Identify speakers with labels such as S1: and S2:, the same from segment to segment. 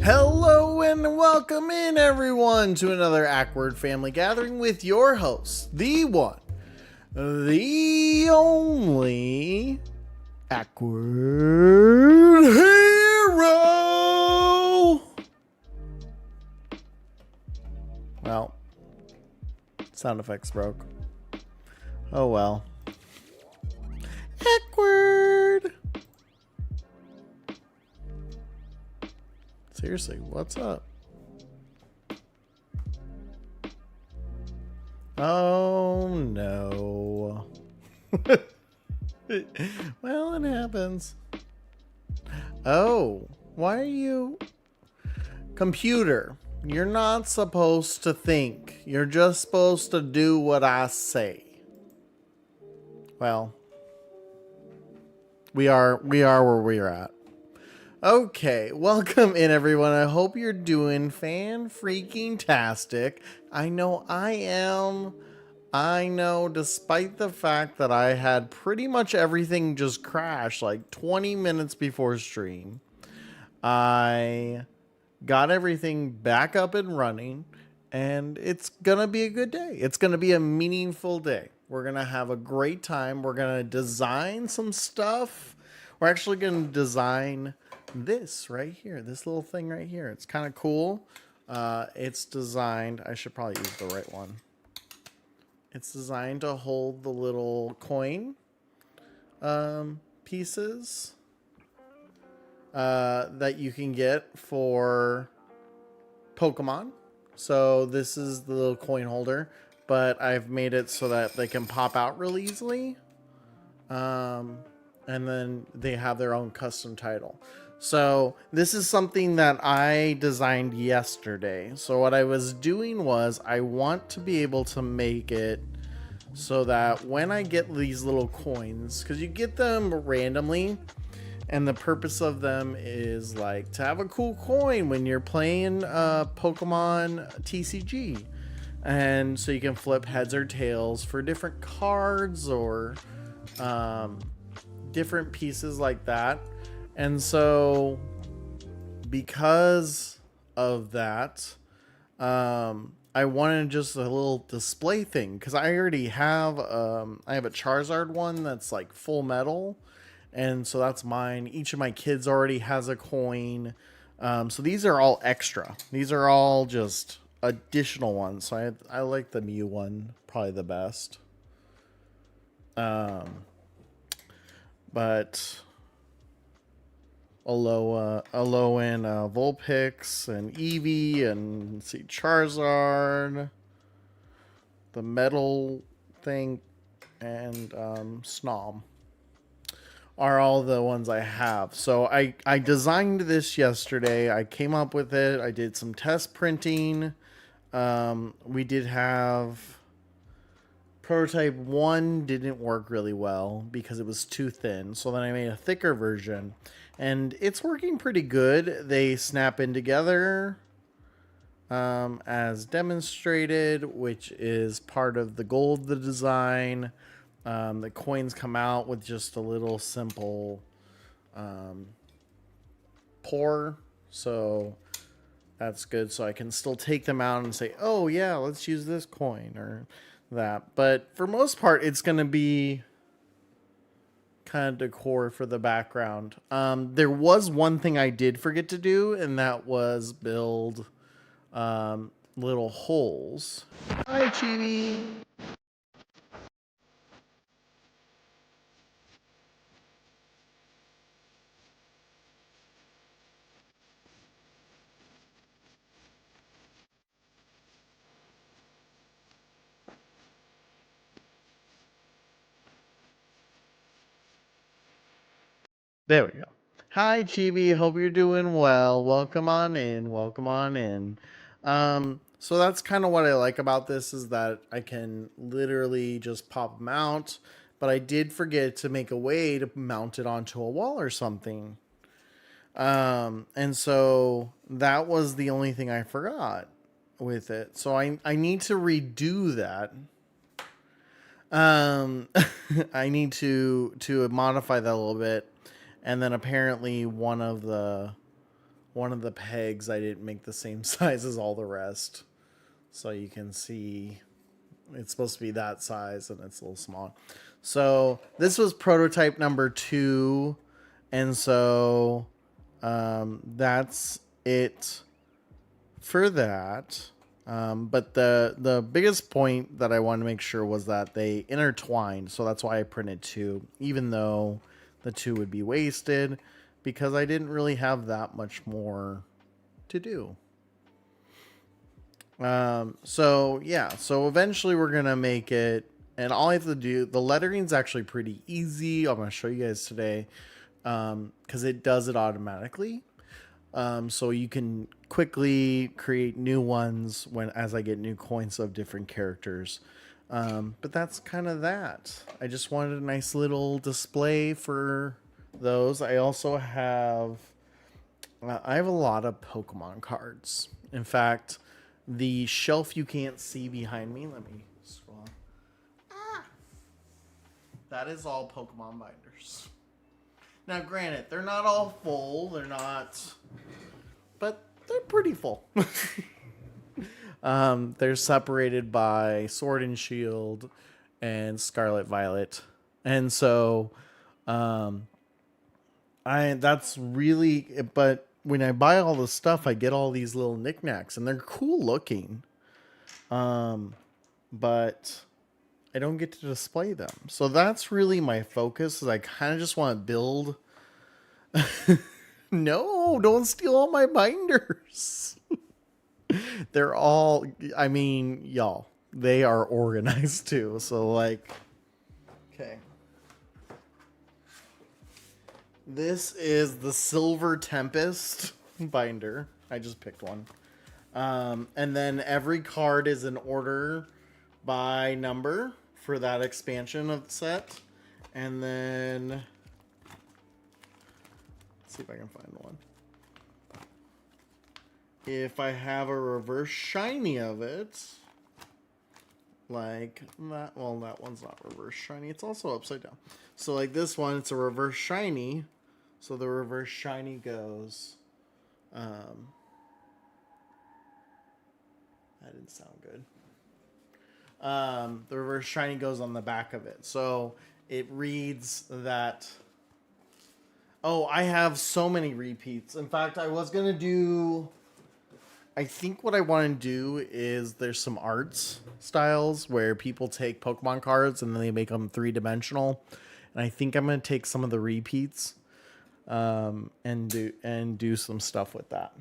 S1: Hello and welcome in everyone to another Akward family gathering with your hosts, the one, the only Akward Hero. Well, sound effects broke. Oh well. Akward. Seriously, what's up? Oh no. Well, it happens. Oh, why are you... Computer, you're not supposed to think. You're just supposed to do what I say. Well, we are where we're at. Okay, welcome in everyone. I hope you're doing fan-freaking-tastic. I know I am. I know, despite the fact that I had pretty much everything just crash like 20 minutes before stream, I got everything back up and running, and it's gonna be a good day. It's gonna be a meaningful day. We're gonna have a great time. We're gonna design some stuff. We're actually gonna design this right here, this little thing right here. It's kind of cool. It's designed, I should probably use the right one. It's designed to hold the little coin pieces that you can get for Pokemon. So this is the little coin holder, but I've made it so that they can pop out real easily. And then they have their own custom title. So this is something that I designed yesterday. So what I was doing was I want to be able to make it so that when I get these little coins, because you get them randomly, and the purpose of them is like to have a cool coin when you're playing Pokemon TCG. And so you can flip heads or tails for different cards or different pieces like that. And so because of that, I wanted just a little display thing, because I already have I have a Charizard one that's like full metal, and so that's mine. Each of my kids already has a coin, so these are all extra. These are all just additional ones. So I like the Mew one probably the best. But Alolan, Vulpix, and Eevee, and let's see, Charizard, the metal thing, and Snom are all the ones I have. So I designed this yesterday. I came up with it. I did some test printing. We did have... Prototype 1 didn't work really well because it was too thin. So then I made a thicker version, and it's working pretty good. They snap in together as demonstrated, which is part of the goal of the design. The coins come out with just a little simple pour, so that's good. So I can still take them out and say, oh yeah, let's use this coin or that. But for most part, it's going to be kind of decor for the background. There was one thing I did forget to do, and that was build little holes. Hi, Chibi. There we go. Hi, Chibi. Hope you're doing well. Welcome on in. Welcome on in. So that's kind of what I like about this, is that I can literally just pop them out. But I did forget to make a way to mount it onto a wall or something. And so that was the only thing I forgot with it. So I need to redo that. I need to modify that a little bit. And then apparently one of the one of the pegs I didn't make the same size as all the rest. So you can see it's supposed to be that size and it's a little small. So this was prototype number 2. And so that's it for that. But the biggest point that I wanted to make sure was that they intertwined. So that's why I printed 2, even though the 2 would be wasted, because I didn't really have that much more to do. So yeah, so eventually we're going to make it, and all I have to do, the lettering's actually pretty easy. I'm going to show you guys today, because it does it automatically. So you can quickly create new ones as I get new coins of different characters. But that's kind of that. I just wanted a nice little display for those. I also have, I have a lot of Pokemon cards. In fact, the shelf you can't see behind me, let me scroll on. That is all Pokemon binders. Now, granted, they're not all full. They're not, but they're pretty full. They're separated by Sword and Shield and Scarlet Violet. And so, that's really, but when I buy all the stuff, I get all these little knickknacks and they're cool looking. But I don't get to display them. So that's really my focus, is I kind of just want to build. No, don't steal all my binders. They're all, I mean, y'all, they are organized too. So like, okay. This is the Silver Tempest binder. I just picked one. And then every card is in order by number for that expansion of the set. And then, let's see if I can find one. If I have a reverse shiny of it, like that, well, that one's not reverse shiny. It's also upside down. So like this one, it's a reverse shiny. So the reverse shiny goes, that didn't sound good. The reverse shiny goes on the back of it. So it reads that, oh, I have so many repeats. In fact, I was going to do, I think what I want to do is there's some arts styles where people take Pokemon cards and then they make them 3-dimensional. And I think I'm going to take some of the repeats and do some stuff with that.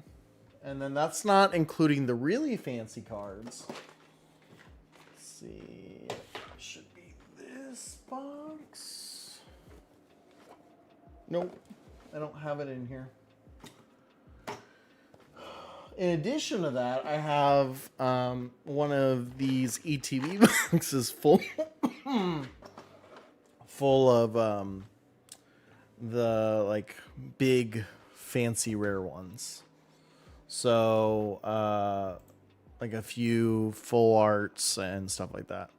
S1: And then that's not including the really fancy cards. Let's see. It should be this box. Nope. I don't have it in here. In addition to that, I have one of these ETB boxes full of the like big fancy rare ones. So like a few full arts and stuff like that.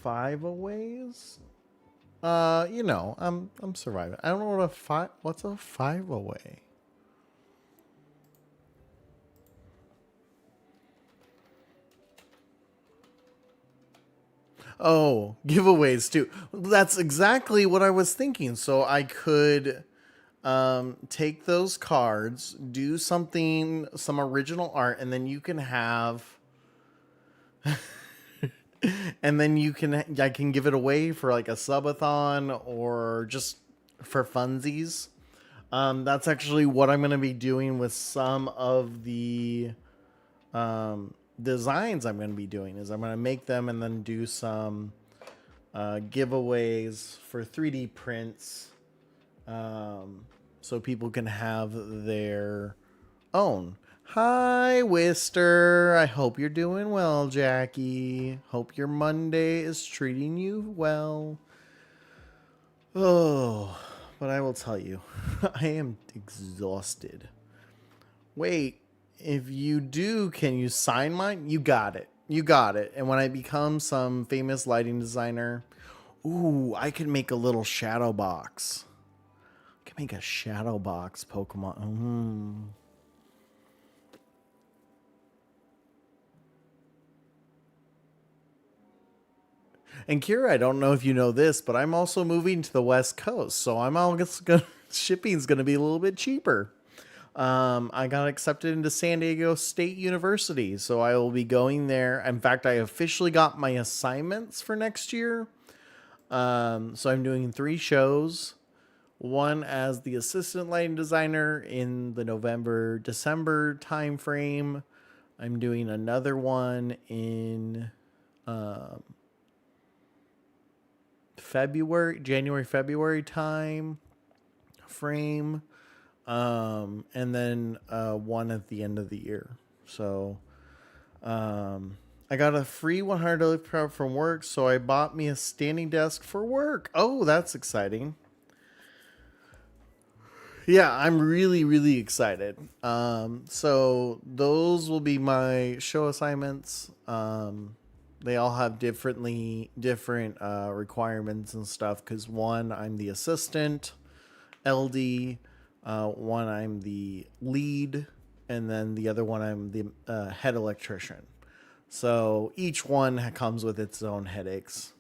S1: 5-aways? You know, I'm surviving. I don't know what's a 5-away? Oh, giveaways too. That's exactly what I was thinking. So I could take those cards, do something, some original art, and then you can have and then I can give it away for like a subathon or just for funsies. That's actually what I'm going to be doing with some of the designs I'm going to be doing, is I'm going to make them and then do some giveaways for 3D prints, so people can have their own. Hi, Wister. I hope you're doing well, Jackie. Hope your Monday is treating you well. Oh, but I will tell you, I am exhausted. Wait, if you do, can you sign mine? You got it. You got it. And when I become some famous lighting designer, ooh, I could make a little shadow box. I can make a shadow box Pokemon. And Kira, I don't know if you know this, but I'm also moving to the West Coast, so I'm all gonna shipping's gonna be a little bit cheaper. I got accepted into San Diego State University, so I will be going there. In fact, I officially got my assignments for next year. So I'm doing 3 shows. One as the assistant lighting designer in the November-December timeframe. I'm doing another one in January-February time frame. And then one at the end of the year. So I got a free $100 credit from work, so I bought me a standing desk for work. Oh, that's exciting. Yeah, I'm really, really excited. So those will be my show assignments. They all have different requirements and stuff. Because one, I'm the assistant LD. One, I'm the lead, and then the other one, I'm the head electrician. So each one comes with its own headaches.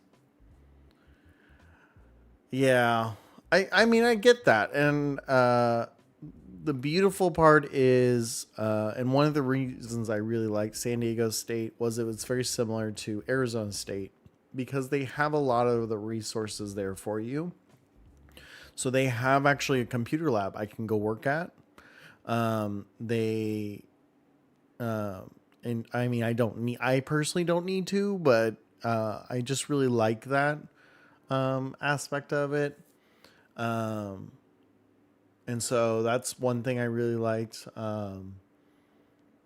S1: Yeah, I mean, I get that. And the beautiful part is, and one of the reasons I really liked San Diego State was it was very similar to Arizona State because they have a lot of the resources there for you. So they have actually a computer lab I can go work at. And I mean, I personally don't need to, but I just really like that aspect of it. And so that's one thing I really liked,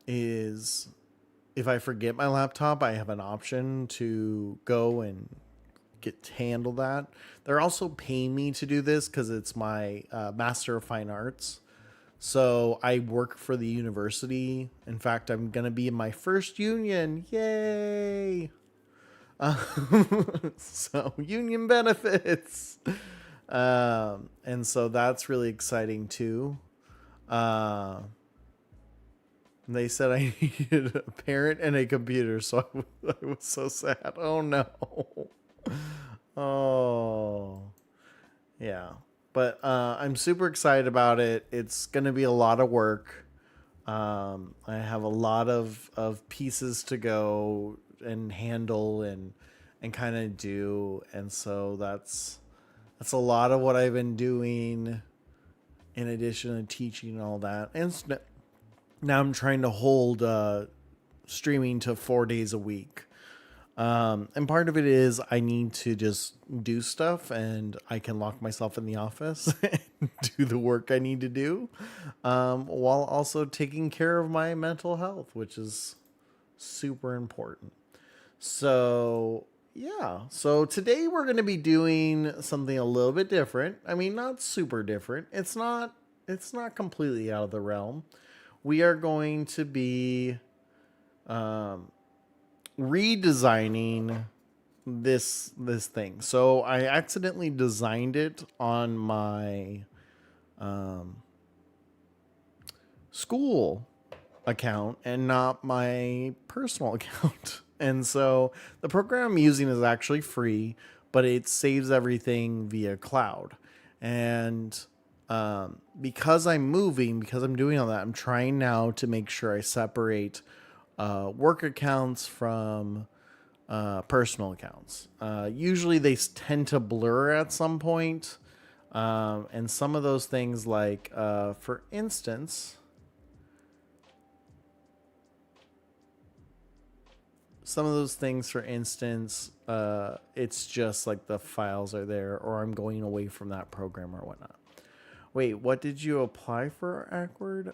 S1: is if I forget my laptop, I have an option to go and handle that. They're also paying me to do this because it's my Master of Fine Arts. So I work for the university. In fact, I'm going to be in my first union. Yay! So union benefits. And so that's really exciting too. They said I needed a parent and a computer, so I was so sad. Oh no. Oh. Yeah. But I'm super excited about it. It's going to be a lot of work. I have a lot of pieces to go and handle and kind of do. And so that's a lot of what I've been doing in addition to teaching and all that. And now I'm trying to hold streaming to 4 days a week. And part of it is I need to just do stuff and I can lock myself in the office and do the work I need to do, while also taking care of my mental health, which is super important. So yeah, so today we're going to be doing something a little bit different. I mean, not super different. It's not completely out of the realm. We are going to be redesigning this thing. So I accidentally designed it on my school account and not my personal account. And so the program I'm using is actually free, but it saves everything via cloud. And because I'm doing all that, I'm trying now to make sure I separate work accounts from personal accounts. Usually they tend to blur at some point. And some of those things, like, for instance, it's just like the files are there, or I'm going away from that program or whatnot. Wait, what did you apply for, Akward?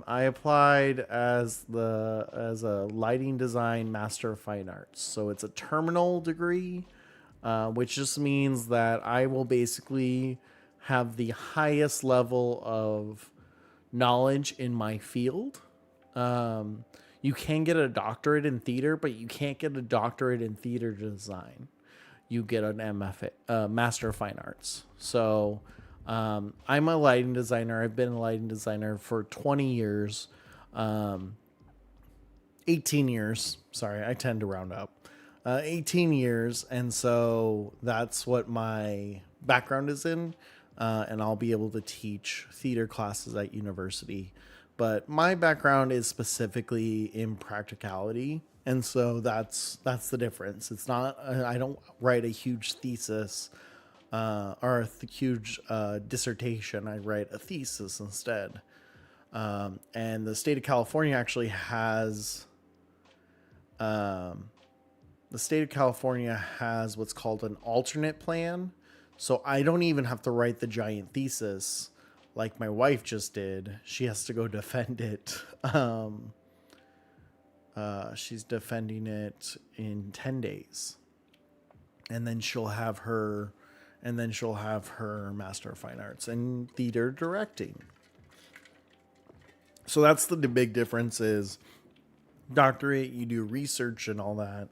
S1: I applied as a lighting design Master of Fine Arts. So it's a terminal degree, which just means that I will basically have the highest level of knowledge in my field. You can get a doctorate in theater, but you can't get a doctorate in theater design. You get an MFA, Master of Fine Arts. So I'm a lighting designer. I've been a lighting designer for 20 years, 18 years. Sorry, I tend to round up. 18 years. And so that's what my background is in. And I'll be able to teach theater classes at university. But my background is specifically in practicality. And so that's the difference. It's not, I don't write a huge thesis or a huge dissertation. I write a thesis instead. And the state of California actually has, the state of California has what's called an alternate plan. So I don't even have to write the giant thesis like my wife just did. She has to go defend it. She's defending it in 10 days. And then she'll have her Master of Fine Arts in theater directing. So that's the big difference is doctorate, you do research and all that.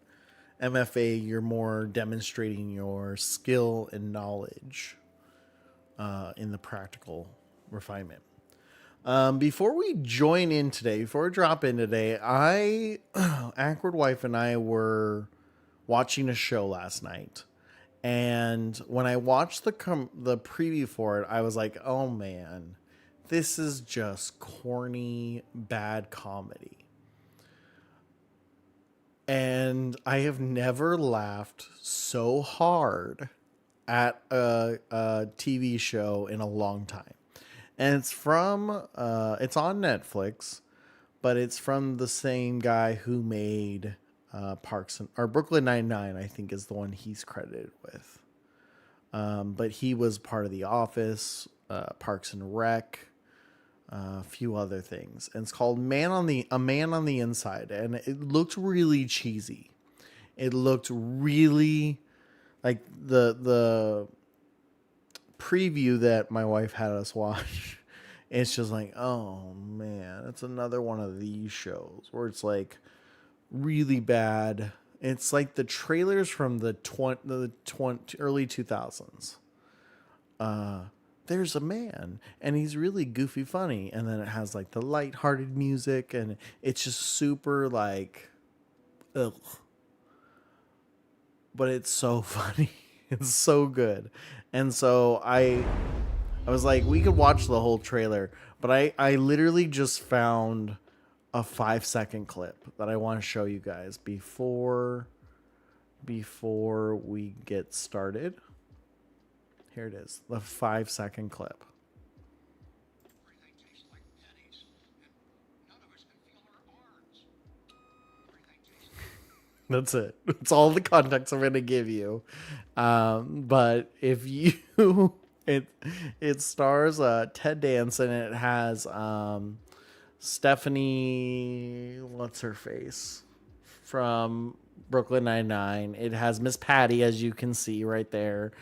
S1: MFA, you're more demonstrating your skill and knowledge in the practical refinement. Before we join in today, before we drop in today, Akward wife and I were watching a show last night. And when I watched the preview for it, I was like, oh man, this is just corny, bad comedy. And I have never laughed so hard at a TV show in a long time. And it's it's on Netflix, but it's from the same guy who made Brooklyn Nine-Nine, I think is the one he's credited with. But he was part of The Office, Parks and Rec, a few other things. And it's called A Man on the Inside. And it looked really cheesy. It looked really like the preview that my wife had us watch. It's just like, oh man, it's another one of these shows where it's like really bad. It's like the trailers from the early 2000s. There's a man and he's really goofy funny, and then it has like the lighthearted music and it's just super like ugh. But it's so funny. It's so good. And so I was like, we could watch the whole trailer, but I literally just found a 5-second clip that I want to show you guys before we get started. Here it is, the 5-second clip.
S2: Everything tastes like pennies, and none of us can feel our arms. Everything tastes like...
S1: That's it. That's all the context I'm going to give you. But if you, it stars Ted Danson, and it has Stephanie, what's her face, from Brooklyn Nine-Nine. It has Miss Patty, as you can see right there,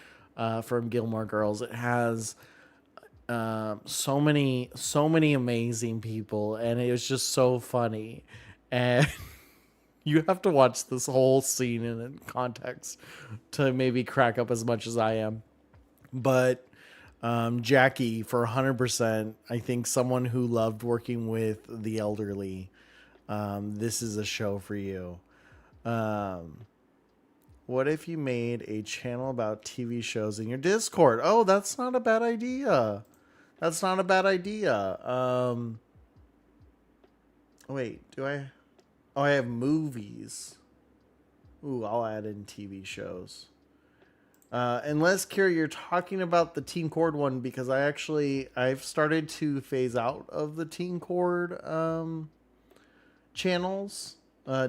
S1: from Gilmore Girls. It has so many amazing people, and it was just so funny. And you have to watch this whole scene in context to maybe crack up as much as I am. But Jackie, for 100%, I think someone who loved working with the elderly, this is a show for you. What if you made a channel about TV shows in your Discord? Oh, that's not a bad idea. That's not a bad idea. Wait, do I? Oh, I have movies. Ooh, I'll add in TV shows. Unless, Kira, you're talking about the Team Cord one, because I've started to phase out of the Team Cord channels.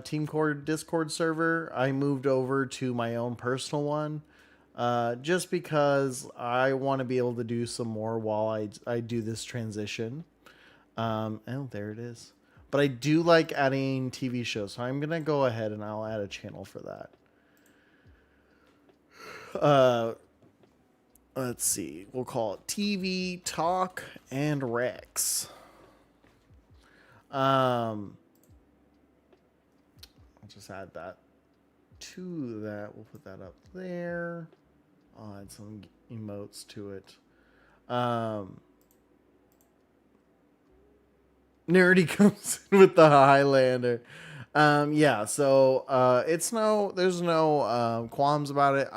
S1: Team Cord Discord server. I moved over to my own personal one. Just because I want to be able to do some more while I do this transition. Oh, there it is. But I do like adding TV shows, so I'm going to go ahead and I'll add a channel for that. Let's see. We'll call it TV Talk and Rex. just add that to that. We'll put that up there. I'll add some emotes to it. Nerdy comes in with the Highlander. Yeah, so there's no qualms about it.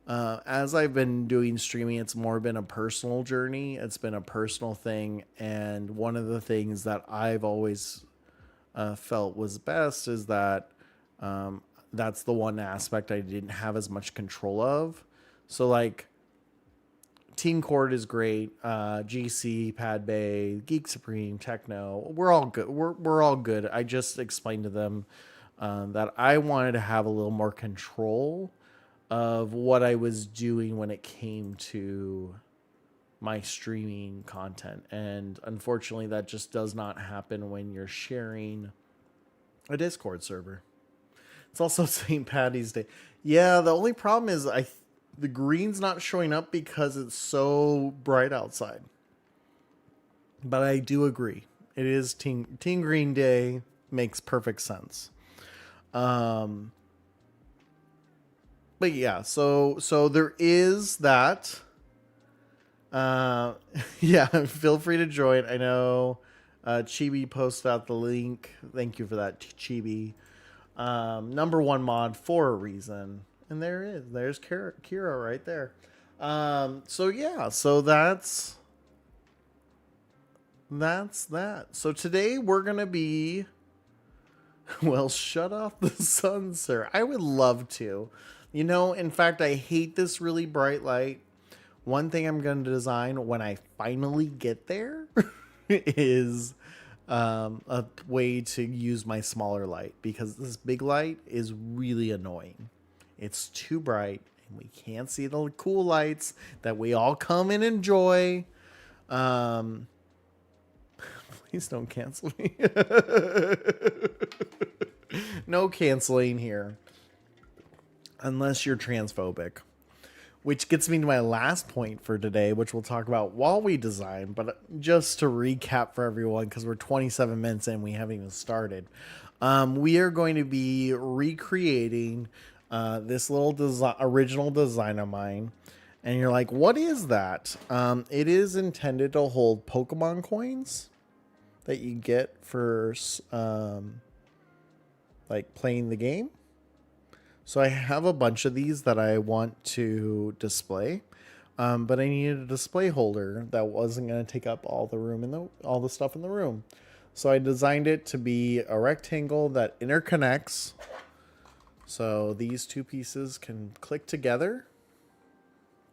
S1: As I've been doing streaming, it's more been a personal journey. It's been a personal thing, and one of the things that I've always felt was best is that that's the one aspect I didn't have as much control of. So like Team Cord is great. GC, Pad Bay, Geek Supreme, Techno, we're all good. We're all good. I just explained to them that I wanted to have a little more control of what I was doing when it came to my streaming content. And unfortunately, that just does not happen when you're sharing a Discord server. It's also St. Patty's Day. Yeah, the only problem is the green's not showing up because it's so bright outside. But I do agree. It is Team Green Day. Makes perfect sense. But yeah, so there is that. Yeah, feel free to join. I know Chibi posted out the link. Thank you for that, Chibi. Number one mod for a reason. And there's Kira right there. So yeah, so that's that. So today we're going to be, well, shut off the sun, sir. I would love to. You know, in fact, I hate this really bright light. One thing I'm going to design when I finally get there is a way to use my smaller light, because this big light is really annoying. It's too bright and we can't see the cool lights that we all come and enjoy. Please don't cancel me. No canceling here. Unless you're transphobic. Which gets me to my last point for today, which we'll talk about while we design. But just to recap for everyone, because we're 27 minutes in, we haven't even started. We are going to be recreating this little original design of mine. And you're like, what is that? It is intended to hold Pokemon coins that you get for like playing the game. So I have a bunch of these that I want to display, but I needed a display holder that wasn't going to take up all the room all the stuff in the room. So I designed it to be a rectangle that interconnects. So these two pieces can click together.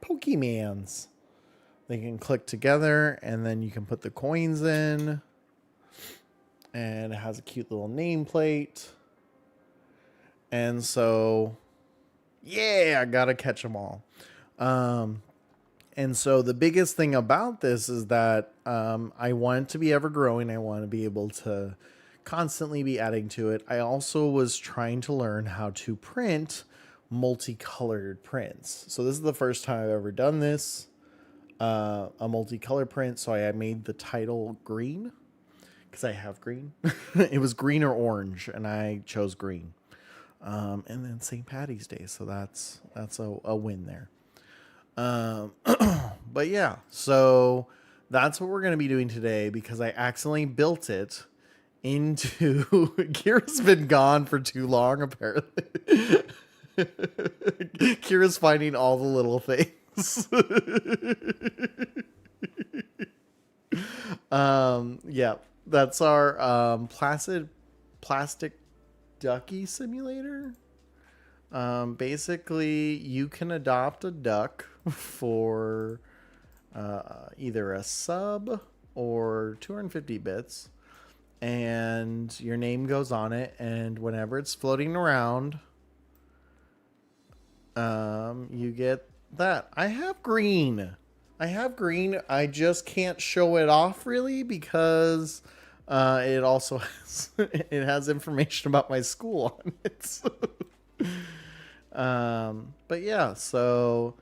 S1: Pokemans. They can click together, and then you can put the coins in. And it has a cute little nameplate. And so, yeah, I gotta catch them all. And so the biggest thing about this is that I want it to be ever growing. I want to be able to constantly be adding to it. I also was trying to learn how to print multicolored prints. So this is the first time I've ever done this, a multicolor print. So I made the title green because I have green. It was green or orange, and I chose green. And then St. Patty's Day, so that's a win there. But yeah, so that's what we're going to be doing today, because I accidentally built it into Kira's been gone for too long, apparently. Kira's finding all the little things. Yeah, that's our plastic ducky simulator. Basically, you can adopt a duck for either a sub or 250 bits, and your name goes on it, and whenever it's floating around, you get that. I have green. I just can't show it off really, because it also has information about my school on it. But yeah, so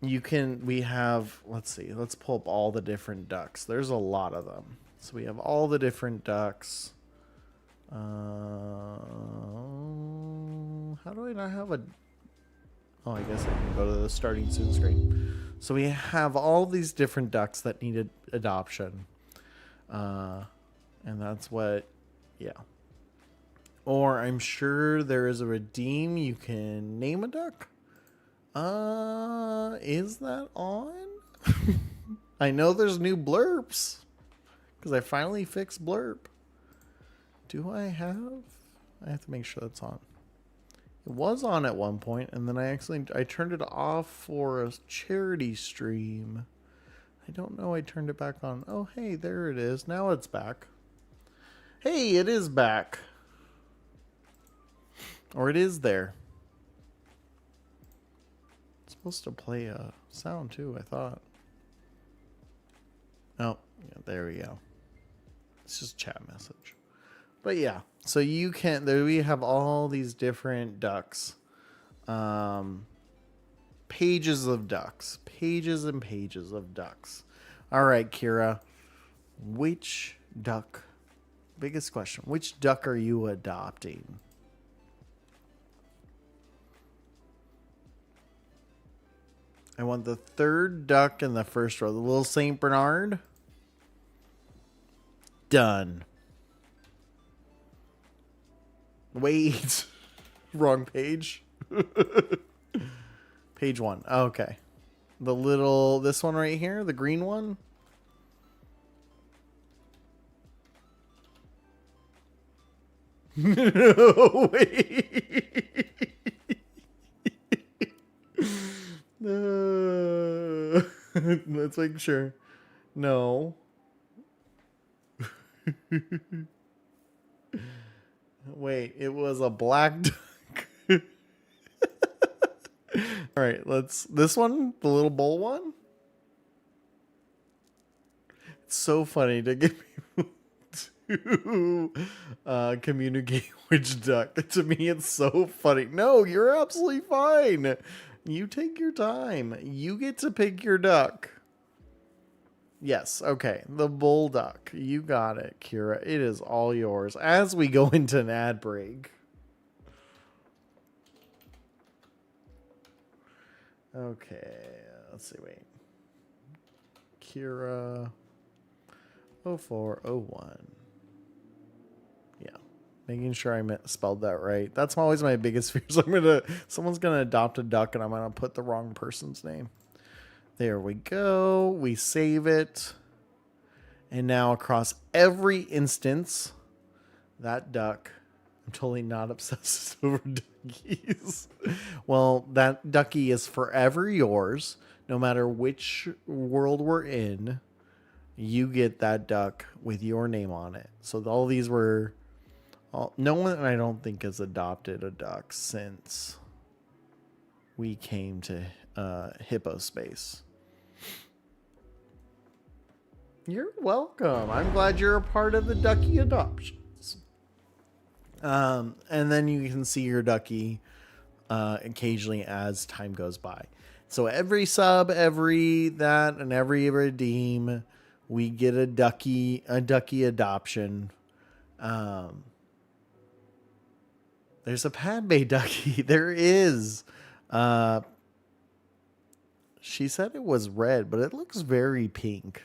S1: we have, let's see, let's pull up all the different ducks. There's a lot of them. So we have all the different ducks. How do I not have a... Oh, I guess I can go to the starting soon screen. So we have all these different ducks that needed adoption. And that's what... Yeah. Or I'm sure there is a redeem. You can name a duck. Is that on? I know there's new blurps. Because I finally fixed blurp. Do I have? I have to make sure that's on. It was on at one point, and then I turned it off for a charity stream. I don't know. I turned it back on. Oh, hey, there it is. Now it's back. Hey, it is back. Or it is there. It's supposed to play a sound too, I thought. Oh, yeah, there we go. It's just a chat message. But yeah, so you can, there we have all these different ducks. Pages of ducks. Pages and pages of ducks. All right, Kira. Which duck? Biggest question. Which duck are you adopting? I want the third duck in the first row. The little Saint Bernard. Done. Wait. Wrong page. Page 1. Okay. The little... This one right here. The green one. No, wait. No. Let's make sure. No. Wait, it was a black duck. All right, let's... This one, the little bowl one. It's so funny to get people to communicate which duck. To me, it's so funny. No, you're absolutely fine. You take your time. You get to pick your duck. Yes, okay. The bull duck. You got it, Kira. It is all yours as we go into an ad break. Okay, let's see, wait. Kira 0401. Yeah, making sure I spelled that right. That's always my biggest fear. Someone's gonna adopt a duck and I'm gonna put the wrong person's name. There we go. We save it. And now across every instance, that duck, I'm totally not obsessed over duckies. Well, that ducky is forever yours. No matter which world we're in, you get that duck with your name on it. So all these were... no one, I don't think, has adopted a duck since we came to Hippospace. You're welcome. I'm glad you're a part of the ducky adoptions. And then you can see your ducky occasionally as time goes by. So every sub, every that, and every redeem, we get a ducky adoption. There's a Padme ducky. There is. She said it was red, but it looks very pink.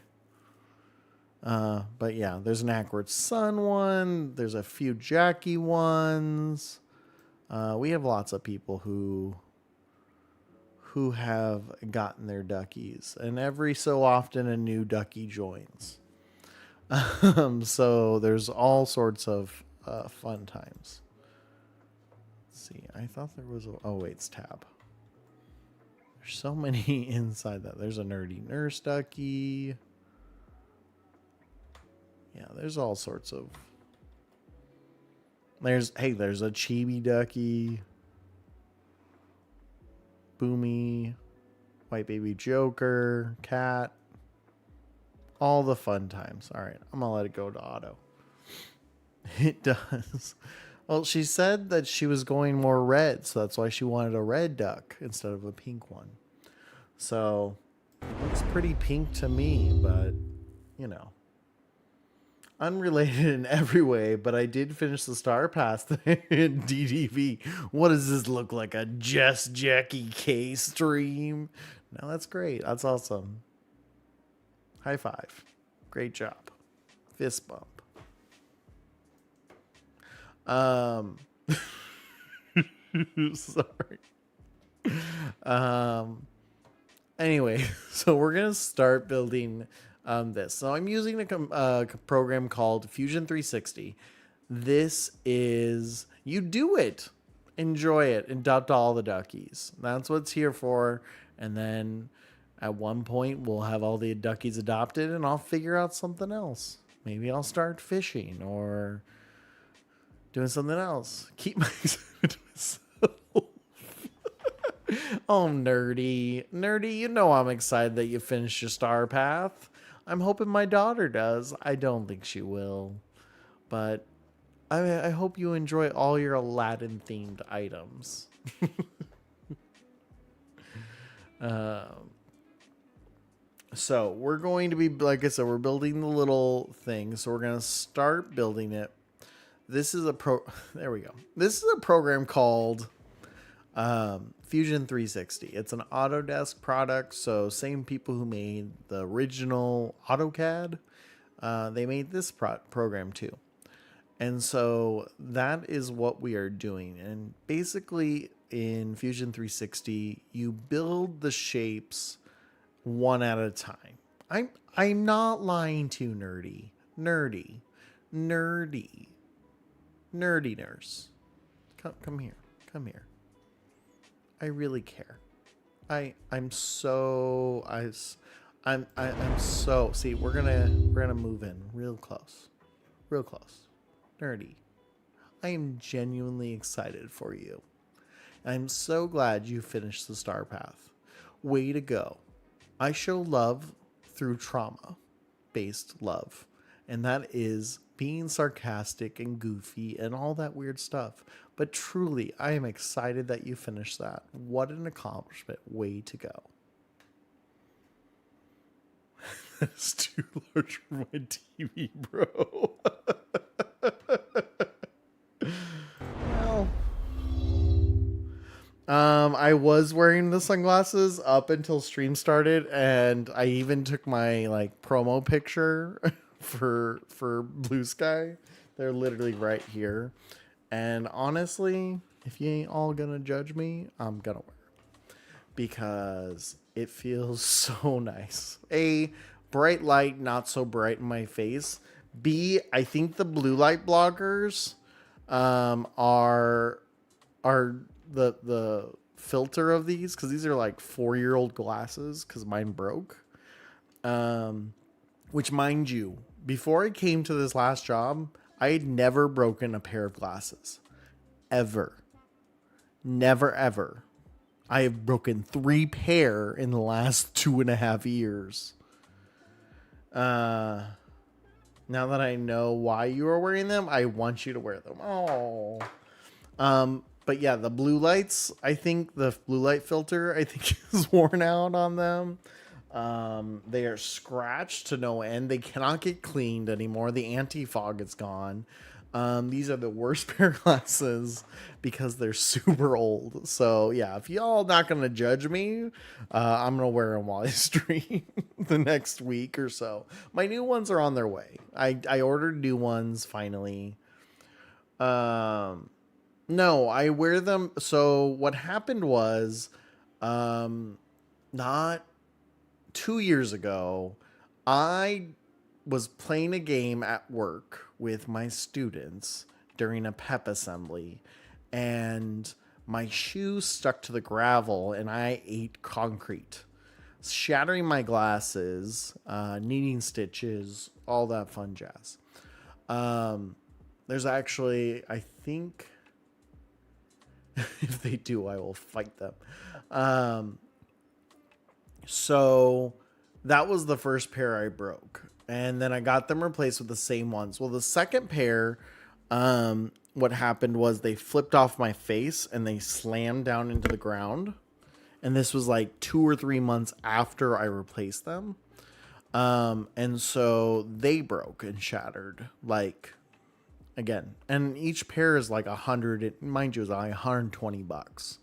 S1: But yeah, there's an Akward Sun one. There's a few Jackie ones. We have lots of people who have gotten their duckies, and every so often a new ducky joins. So there's all sorts of fun times. Let's see. I thought there was a... Oh, wait, it's tab. There's so many inside that. There's a nerdy nurse ducky. Yeah, there's all sorts of... there's a chibi ducky. Boomy. White baby Joker. Cat. All the fun times. All right, I'm going to let it go to auto. It does. Well, she said that she was going more red, so that's why she wanted a red duck instead of a pink one. So, it looks pretty pink to me, but, you know. Unrelated in every way, but I did finish the Star Pass in DDV. What does this look like? A Just Jackie K stream? No, that's great. That's awesome. High five. Great job. Fist bump. Sorry. Anyway, so we're gonna start building this. So I'm using a program called Fusion 360. This is, you do it, enjoy it, adopt all the duckies. That's what it's here for. And then at one point we'll have all the duckies adopted, and I'll figure out something else. Maybe I'll start fishing or doing something else. Keep myself to myself. Oh, nerdy. Nerdy, you know I'm excited that you finished your Star Path. I'm hoping my daughter does. I don't think she will. But I hope you enjoy all your Aladdin-themed items. So we're going to be, like I said, we're building the little thing. So we're going to start building it. This is there we go. This is a program called Fusion 360. It's an Autodesk product. So same people who made the original AutoCAD, they made this program too. And so that is what we are doing. And basically in Fusion 360, you build the shapes one at a time. I'm not lying to you, nerdy. Nerdy nurse. Come here. I really care. I'm so see, we're gonna move in real close. Nerdy. I am genuinely excited for you. I'm so glad you finished the Star Path. Way to go. I show love through trauma-based love. And that is being sarcastic and goofy and all that weird stuff. But truly, I am excited that you finished that. What an accomplishment. Way to go. That's too large for my TV, bro. Well, I was wearing the sunglasses up until stream started, and I even took my like promo picture for Blue Sky. They're literally right here. And honestly, if you ain't all gonna judge me, I'm gonna wear them because it feels so nice. A, bright light, not so bright in my face. B, I think the blue light blockers are the filter of these, because these are like 4-year-old glasses because mine broke. Which, mind you, before I came to this last job, I had never broken a pair of glasses. Ever. Never, ever. I have broken 3 pair in the last 2.5 years. Now that I know why you are wearing them, I want you to wear them. Oh. But yeah, the blue lights, I think the blue light filter, I think is worn out on them. They are scratched to no end. They cannot get cleaned anymore. The anti-fog is gone. These are the worst pair of glasses because they're super old. So yeah, if y'all not going to judge me, I'm going to wear them while I stream the next week or so. My new ones are on their way. I ordered new ones finally. No, I wear them. So what happened was, not 2 years ago, I was playing a game at work with my students during a pep assembly, and my shoe stuck to the gravel and I ate concrete, shattering my glasses, needing stitches, all that fun jazz. There's actually, I think, if they do, I will fight them. So that was the first pair I broke. And then I got them replaced with the same ones. Well, the second pair, what happened was they flipped off my face and they slammed down into the ground. And this was like 2 or 3 months after I replaced them. And so they broke and shattered, like, again. And each pair is like 100, mind you, is like $120.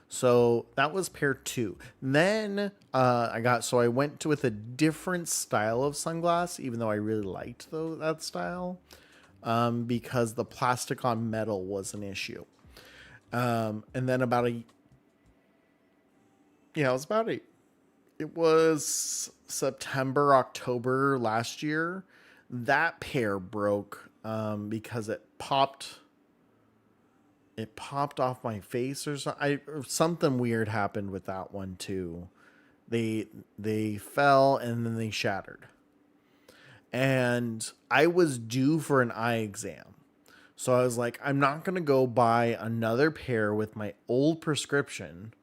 S1: So that was pair 2. Then I went with a different style of sunglass, even though I really liked that style, because the plastic on metal was an issue. And then it was September, October last year. That pair broke because it popped off my face or something. Something weird happened with that one too. They fell and then they shattered. And I was due for an eye exam. So I was like, I'm not going to go buy another pair with my old prescription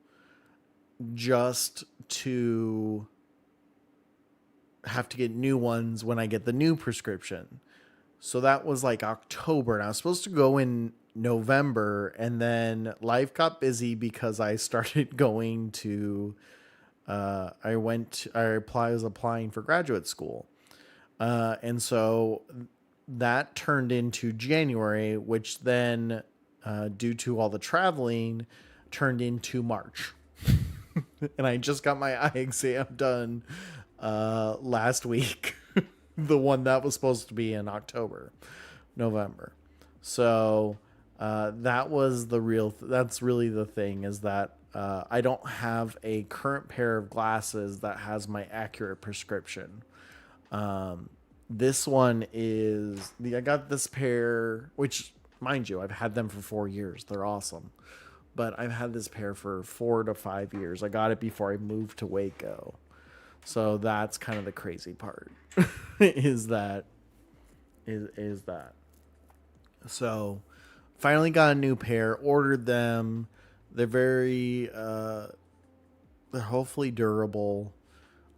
S1: just to have to get new ones when I get the new prescription. So that was like October, and I was supposed to go in November, and then life got busy because I started going to I was applying for graduate school. And so that turned into January, which then due to all the traveling turned into March. And I just got my eye exam done last week. The one that was supposed to be in November. So that was that's really the thing, is that I don't have a current pair of glasses that has my accurate prescription. This one I got this pair, which, mind you, I've had them for 4 years. They're awesome. But I've had this pair for 4 to 5 years. I got it before I moved to Waco. So that's kind of the crazy part is that. So finally got a new pair, ordered them. They're they're hopefully durable.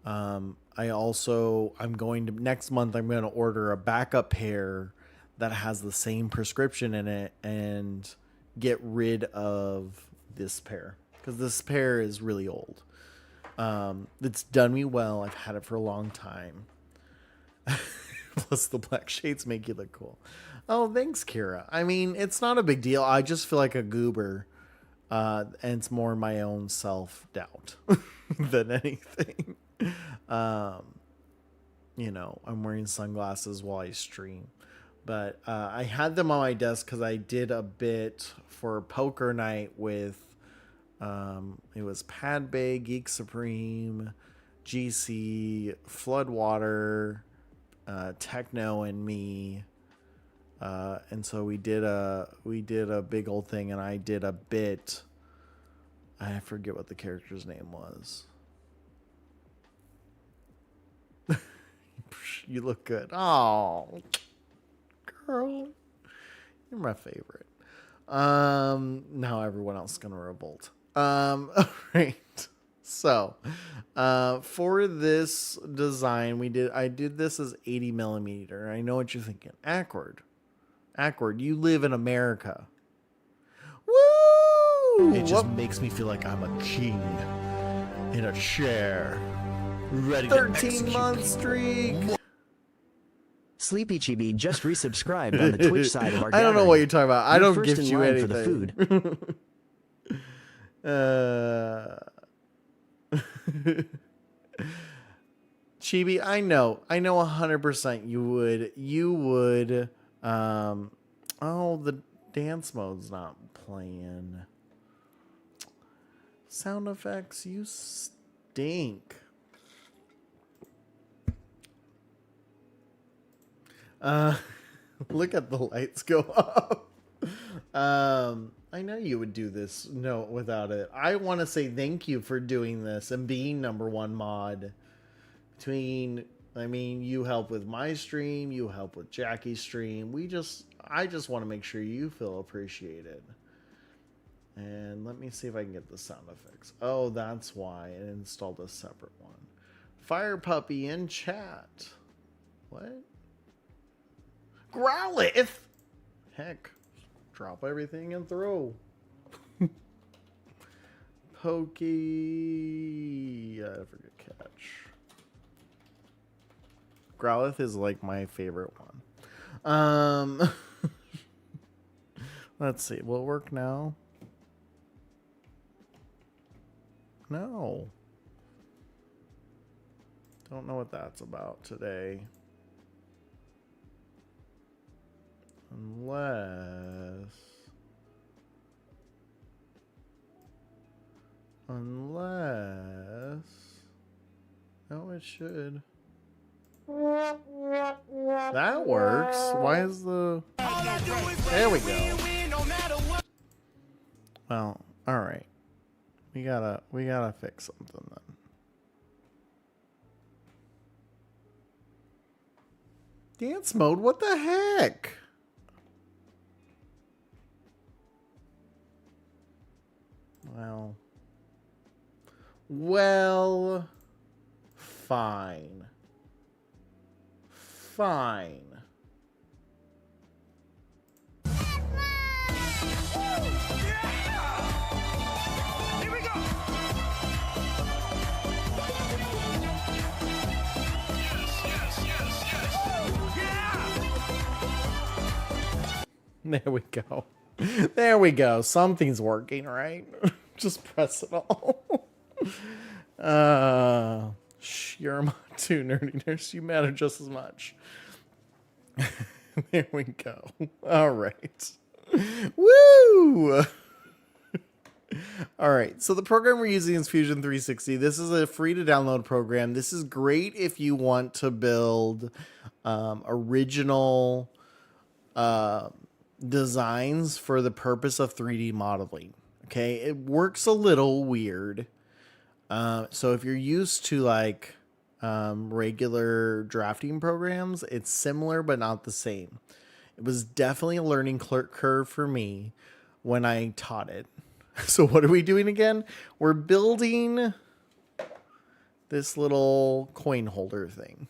S1: I'm going to, next month, I'm going to order a backup pair that has the same prescription in it and get rid of this pair, because this pair is really old. It's done me well. I've had it for a long time. Plus the black shades make you look cool. Oh, thanks, Kira. I mean, it's not a big deal. I just feel like a goober. And it's more my own self-doubt than anything. I'm wearing sunglasses while I stream. But I had them on my desk because I did a bit for poker night with, it was Pad Bay, Geek Supreme, GC, Floodwater, Techno, and me. And so we did a big old thing, and I did a bit. I forget what the character's name was. You look good. Oh, girl, you're my favorite. Now everyone else is gonna revolt. All right. So, for this design, I did this as 80 millimeter. I know what you're thinking. Akward, you live in America. Woo! It just makes me feel like I'm a king in a chair, ready to 13-month streak.
S3: Sleepy Chibi just resubscribed on the Twitch side of our
S1: I don't know what you're talking about. I don't
S3: gift
S1: gift you anything.
S3: For the food.
S1: Chibi, I know 100% you would, the dance mode's not playing. Sound effects, you stink. Look at the lights go up. I know you would do this without it. I want to say thank you for doing this and being #1 mod. You help with my stream, you help with Jackie's stream. I just want to make sure you feel appreciated. And let me see if I can get the sound effects. Oh, that's why I installed a separate one. Fire Puppy in chat. What? Growlithe? Heck. Drop everything and throw. Pokey. I forget catch. Growlithe is like my favorite one. Let's see. Will it work now? No. Don't know what that's about today. Unless... No, it should. That works. Why is the... There we go. Well, alright. We gotta fix something then. Dance mode? What the heck? Well, fine. Fine.
S2: Here we go.
S1: There we go. There we go. Something's working, right? Just press it all. You're too nerdiness. You matter just as much. There we go. All right. Woo! All right. So the program we're using is Fusion 360. This is a free to download program. This is great if you want to build original designs for the purpose of 3D modeling. Okay. It works a little weird. So if you're used to like regular drafting programs, it's similar but not the same. It was definitely a learning curve for me when I taught it. So what are we doing again? We're building this little coin holder thing.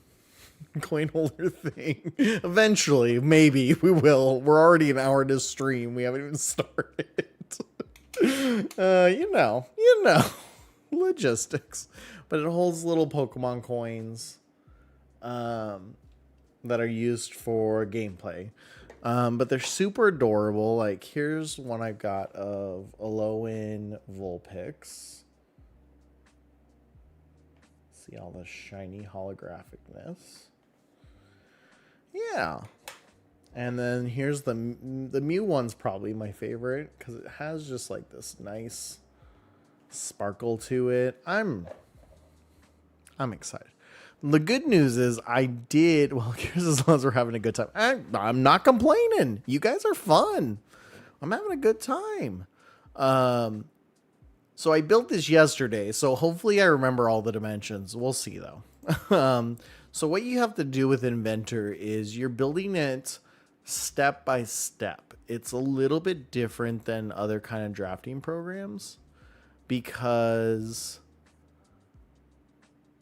S1: Eventually, maybe we will. We're already an hour into stream. We haven't even started. You know. Logistics. But it holds little Pokemon coins that are used for gameplay. But they're super adorable. Like, here's one I've got of Alolan Vulpix. See all the shiny holographicness. Yeah. And then here's the Mew one's probably my favorite because it has just like this nice sparkle to it. I'm excited. The good news is here's as long as we're having a good time. I'm not complaining. You guys are fun. I'm having a good time. So I built this yesterday, so hopefully I remember all the dimensions. We'll see though. So what you have to do with Inventor is you're building it step by step. It's a little bit different than other kind of drafting programs because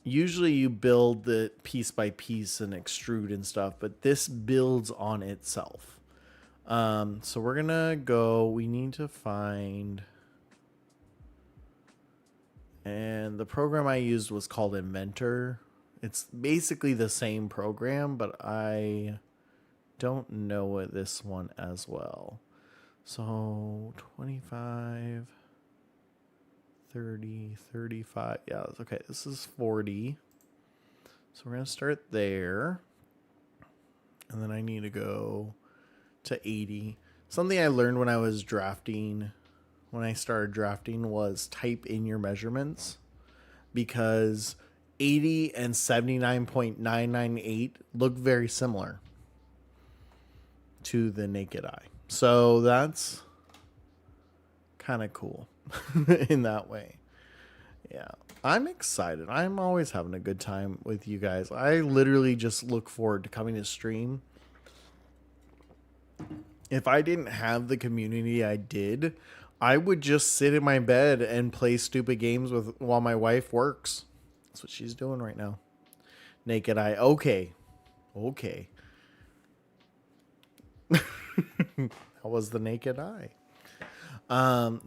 S1: usually you build it piece by piece and extrude and stuff, but this builds on itself. So we're gonna go, we need to find, and the program I used was called Inventor. It's basically the same program, but I don't know this one as well. So 25, 30, 35. Yeah, okay. This is 40. So we're going to start there. And then I need to go to 80. Something I learned when I was drafting, when I started drafting, was type in your measurements, because 80 and 79.998 look very similar to the naked eye. So that's kind of cool in that way. Yeah, I'm excited. I'm always having a good time with you guys. I literally just look forward to coming to stream. If I didn't have the community I did, I would just sit in my bed and play stupid games while my wife works. That's what she's doing right now. Naked eye. Okay. That was the naked eye.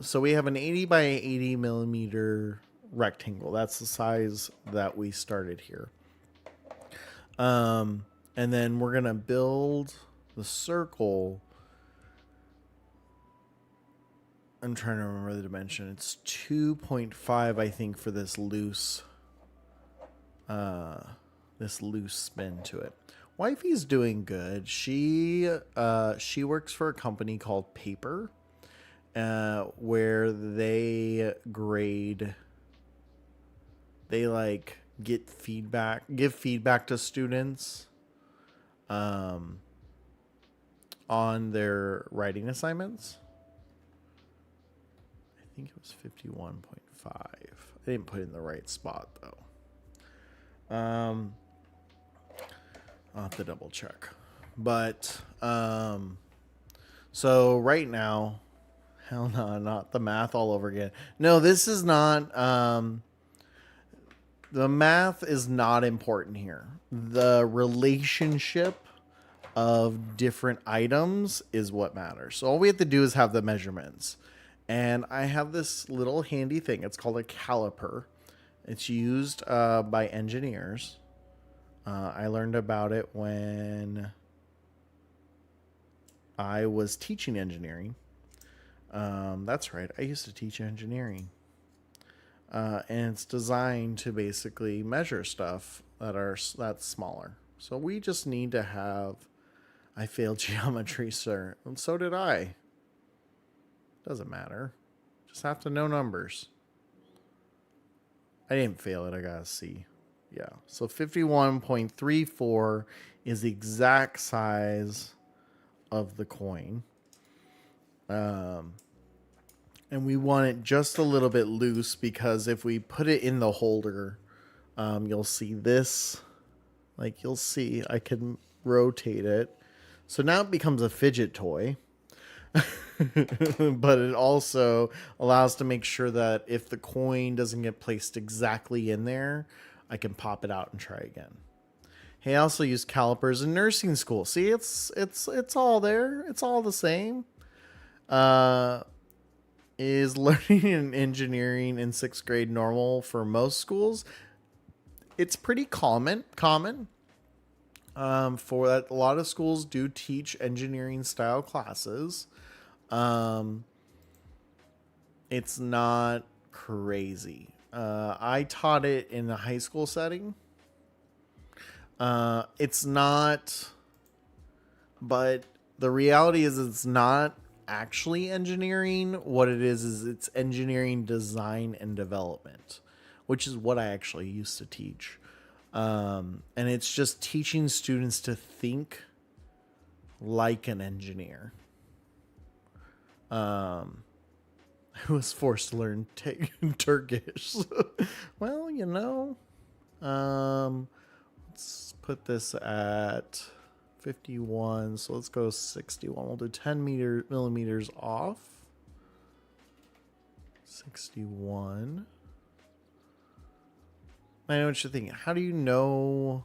S1: So we have an 80 by 80 millimeter rectangle. That's the size that we started here. And then we're going to build the circle. I'm trying to remember the dimension. It's 2.5, I think, for this loose spin to it. Wifey's doing good. She works for a company called Paper, where they grade. They like give feedback to students, on their writing assignments. I think it was 51.5. I didn't put it in the right spot though. I'll have to double check. But so right now, hell no, not the math all over again. No, this is not the math is not important here. The relationship of different items is what matters. So all we have to do is have the measurements. And I have this little handy thing. It's called a caliper. It's used by engineers. I learned about it when I was teaching engineering. That's right. I used to teach engineering. And it's designed to basically measure stuff that's smaller. So we just need to have... I failed geometry, sir. And so did I. Doesn't matter. Just have to know numbers. I didn't fail it. I got a C. Yeah. So 51.34 is the exact size of the coin. And we want it just a little bit loose because if we put it in the holder, you'll see this. Like you'll see, I can rotate it. So now it becomes a fidget toy. But it also allows to make sure that if the coin doesn't get placed exactly in there, I can pop it out and try again. Hey, I also use calipers in nursing school. See, it's all there. It's all the same. Is learning and engineering in 6th grade normal for most schools? It's pretty common. For that, a lot of schools do teach engineering style classes. It's not crazy. I taught it in a high school setting. It's not, but the reality is it's not actually engineering. What it is it's engineering design and development, which is what I actually used to teach. And it's just teaching students to think like an engineer. I was forced to learn Turkish. Well, let's put this at 51. So let's go 61. We'll do 10 millimeters off. 61. I know what you're thinking. How do you know,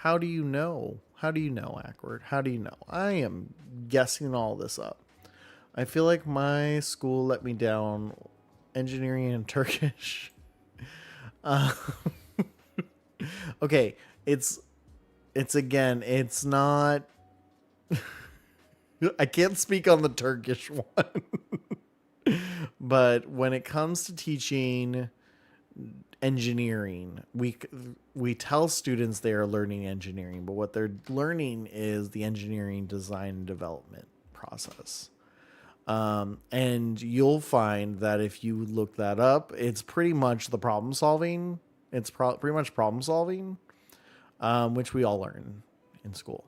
S1: Akward? How do you know? I am guessing all this up. I feel like my school let me down. Engineering and Turkish. Okay, it's not... I can't speak on the Turkish one. But when it comes to teaching engineering, we tell students they are learning engineering, but what they're learning is the engineering design and development process. And you'll find that if you look that up, it's pretty much the problem solving. It's pretty much problem solving, which we all learn in school.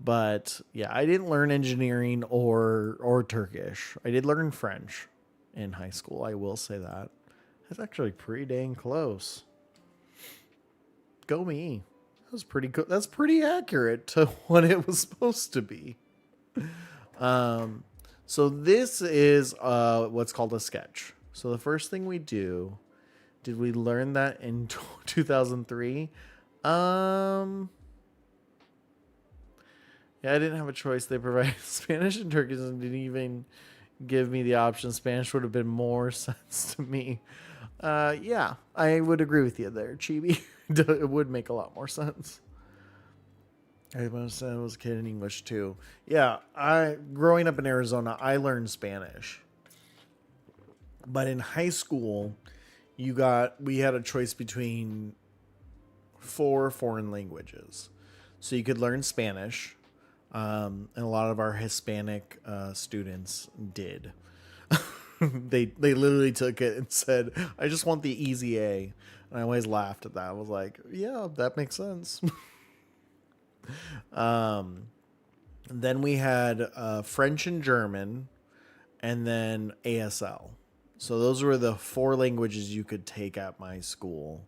S1: But yeah, I didn't learn engineering or Turkish. I did learn French in high school. I will say that. That's actually pretty dang close. Go me. That was pretty good. That's pretty accurate to what it was supposed to be. So this is what's called a sketch. So the first thing we do, did we learn that in 2003? Yeah, I didn't have a choice. They provided Spanish and Turkish and didn't even give me the option. Spanish would have been more sense to me. Yeah, I would agree with you there, Chibi. It would make a lot more sense. I was a kid in English too. Yeah, growing up in Arizona, I learned Spanish. But in high school, we had a choice between 4 foreign languages. So you could learn Spanish, and a lot of our Hispanic students did. They literally took it and said, "I just want the easy A," and I always laughed at that. I was like, "Yeah, that makes sense." Then we had French and German, and then ASL. So those were the 4 languages you could take at my school.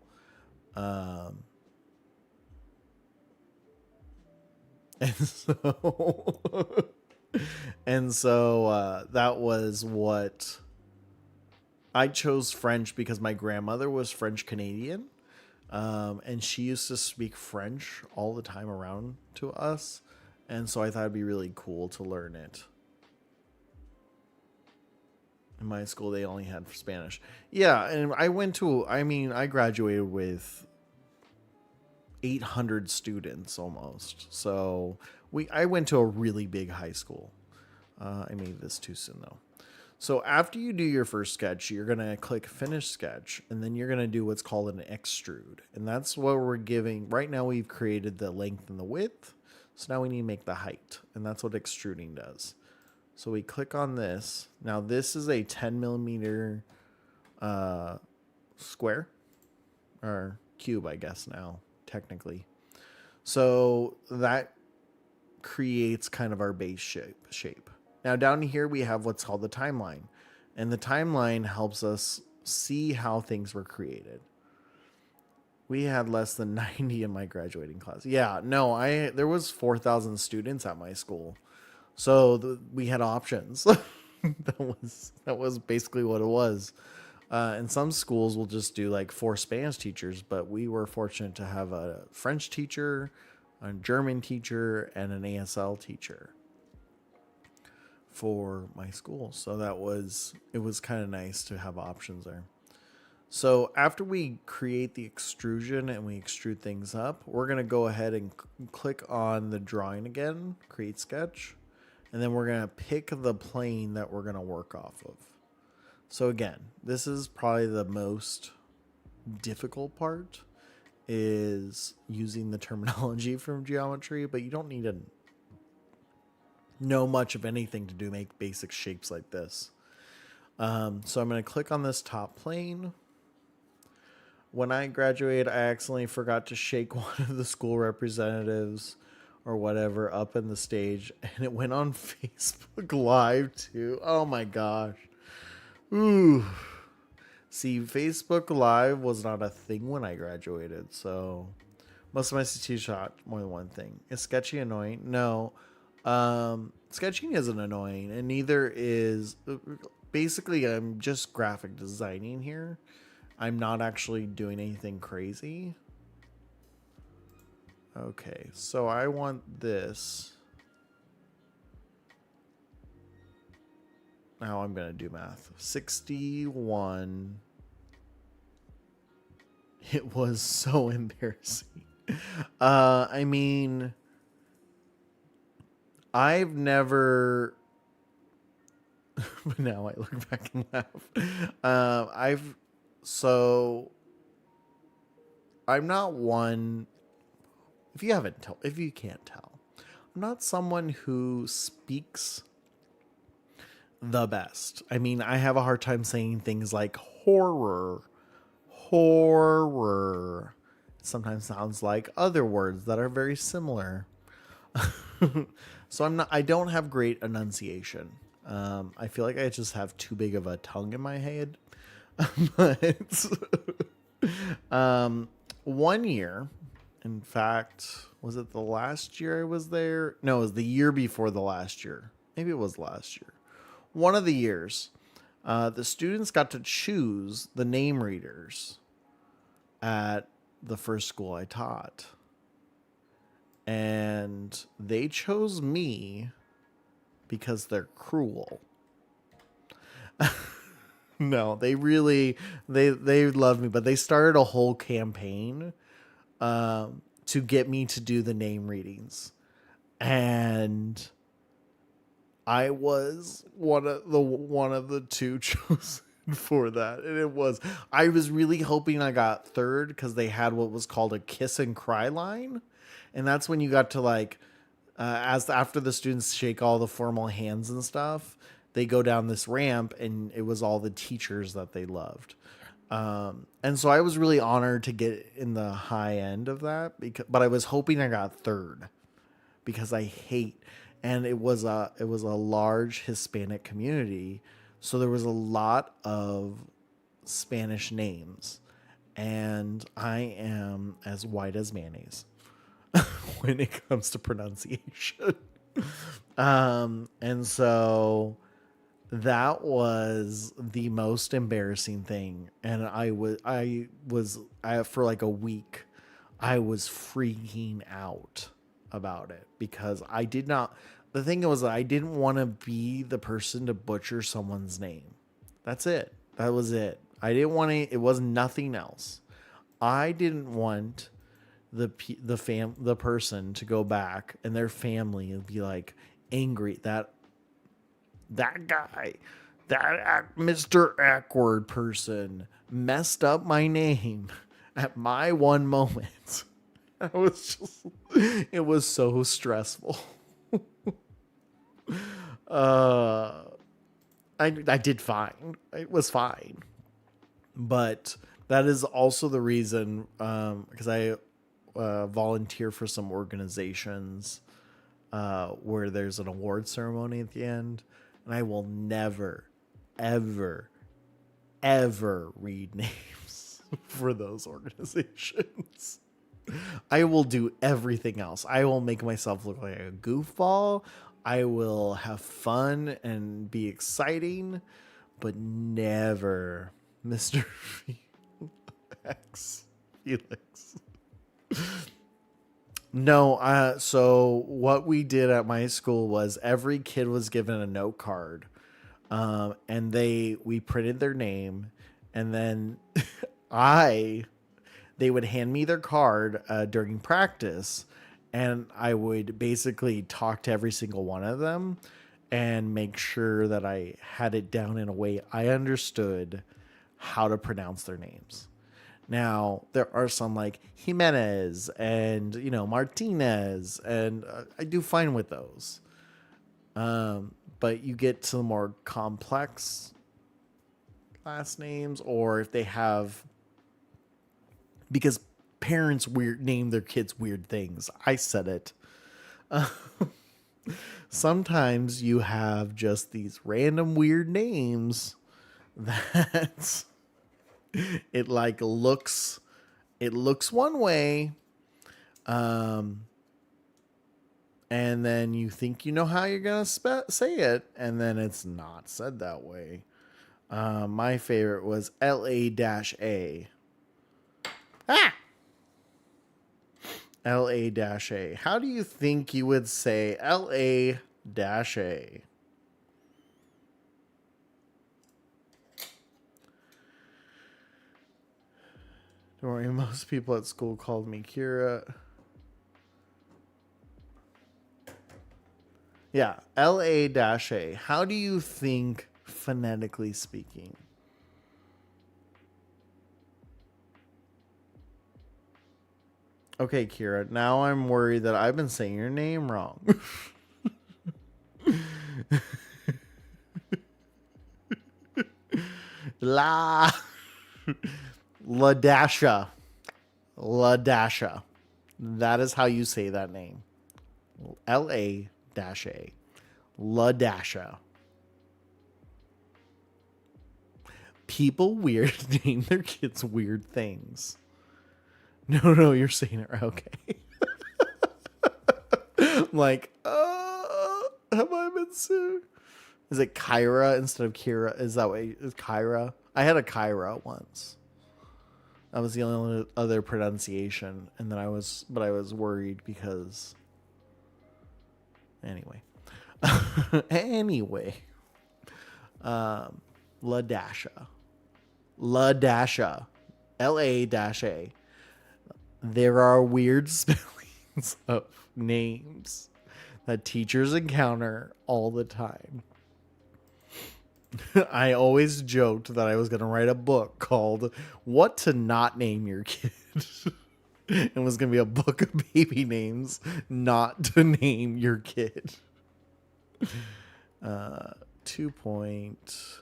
S1: And so, that was what I chose. French because my grandmother was French Canadian, and she used to speak French all the time around to us, and so I thought it'd be really cool to learn it. In my school, they only had Spanish. Yeah, and I graduated with 800 students almost. So I went to a really big high school. I made this too soon though. So after you do your first sketch, you're going to click finish sketch, and then you're going to do what's called an extrude. And that's what we're giving. Right now we've created the length and the width. So now we need to make the height, and that's what extruding does. So we click on this. Now this is a 10 millimeter square or cube, I guess now, technically. So that creates kind of our base shape. Now down here we have what's called the timeline. And the timeline helps us see how things were created. We had less than 90 in my graduating class. Yeah, no, there was 4,000 students at my school. So we had options. that was basically what it was. And some schools will just do like 4 Spanish teachers, but we were fortunate to have a French teacher, a German teacher, and an ASL teacher for my school. So it was kind of nice to have options there. So after we create the extrusion and we extrude things up, we're going to go ahead and click on the drawing again, create sketch, and then we're going to pick the plane that we're going to work off of. So again, this is probably the most difficult part, is using the terminology from geometry, but you don't need to know much of anything to make basic shapes like this. So I'm going to click on this top plane. When I graduated, I accidentally forgot to shake one of the school representatives or whatever up in the stage, and it went on Facebook Live too. Oh my gosh. Ooh. See, Facebook Live was not a thing when I graduated, so most of my institutions shot more than one thing. Is sketchy annoying? No. Sketching isn't annoying, and neither is... Basically, I'm just graphic designing here. I'm not actually doing anything crazy. Okay, so I want this. Now I'm going to do math. 61. It was so embarrassing. I mean, I've never... But now I look back and laugh. I'm not one... If you can't tell, I'm not someone who speaks the best. I mean, I have a hard time saying things like horror. It sometimes sounds like other words that are very similar. So I don't have great enunciation. I feel like I just have too big of a tongue in my head. But 1 year, in fact, was it the last year I was there? No, it was the year before the last year. Maybe it was last year. One of the years, the students got to choose the name readers at the first school I taught. And they chose me because they're cruel. No, they really they loved me, but they started a whole campaign to get me to do the name readings, and I was one of the two chosen for that, and I was really hoping I got third because they had what was called a kiss and cry line, and that's when you got to like as after the students shake all the formal hands and stuff, they go down this ramp, and it was all the teachers that they loved. And so I was really honored to get in the high end of that, but I was hoping I got third because I hate, and it was a large Hispanic community, so there was a lot of Spanish names, and I am as white as mayonnaise when it comes to pronunciation. And so that was the most embarrassing thing, and I for like a week I was freaking out about it because I did not. The thing was that I didn't want to be the person to butcher someone's name. That's it. That was it. I didn't want to. It was nothing else. I didn't want the person to go back and their family and be like angry that guy, that Mr. Akward person messed up my name at my one moment. It was so stressful. I did fine. It was fine. But that is also the reason, because I volunteer for some organizations where there's an award ceremony at the end, and I will never, ever, ever read names for those organizations. I will do everything else. I will make myself look like a goofball. I will have fun and be exciting, but never Mr. X Felix. No, so what we did at my school was every kid was given a note card, and we printed their name, and then they would hand me their card during practice, and I would basically talk to every single one of them and make sure that I had it down in a way I understood how to pronounce their names. Now, there are some like Jimenez and, Martinez, and I do fine with those. But you get to the more complex last names, or if they have, because parents name their kids weird things. I said it. Sometimes you have just these random weird names that it looks one way, and then you think you know how you're gonna say it, and then it's not said that way. My favorite was LA-A. LA-A. How do you think you would say LA-A? Don't worry, most people at school called me Kira. Yeah, LA-A. How do you think phonetically speaking? Okay, Kira, now I'm worried that I've been saying your name wrong. La Ladasha. Ladasha. That is how you say that name. LA-A. Ladasha. People weird name their kids weird things. No, you're saying it right. Okay. I'm like, have I been sued? Is it Kyra instead of Kira? Is that way? Is Kyra? I had a Kyra once. That was the only other pronunciation, and then I was worried because. Anyway. LaDasha. LaDasha. LA-A. There are weird spellings of names that teachers encounter all the time. I always joked that I was going to write a book called What to Not Name Your Kid. It was going to be a book of baby names not to name your kid. 2 point.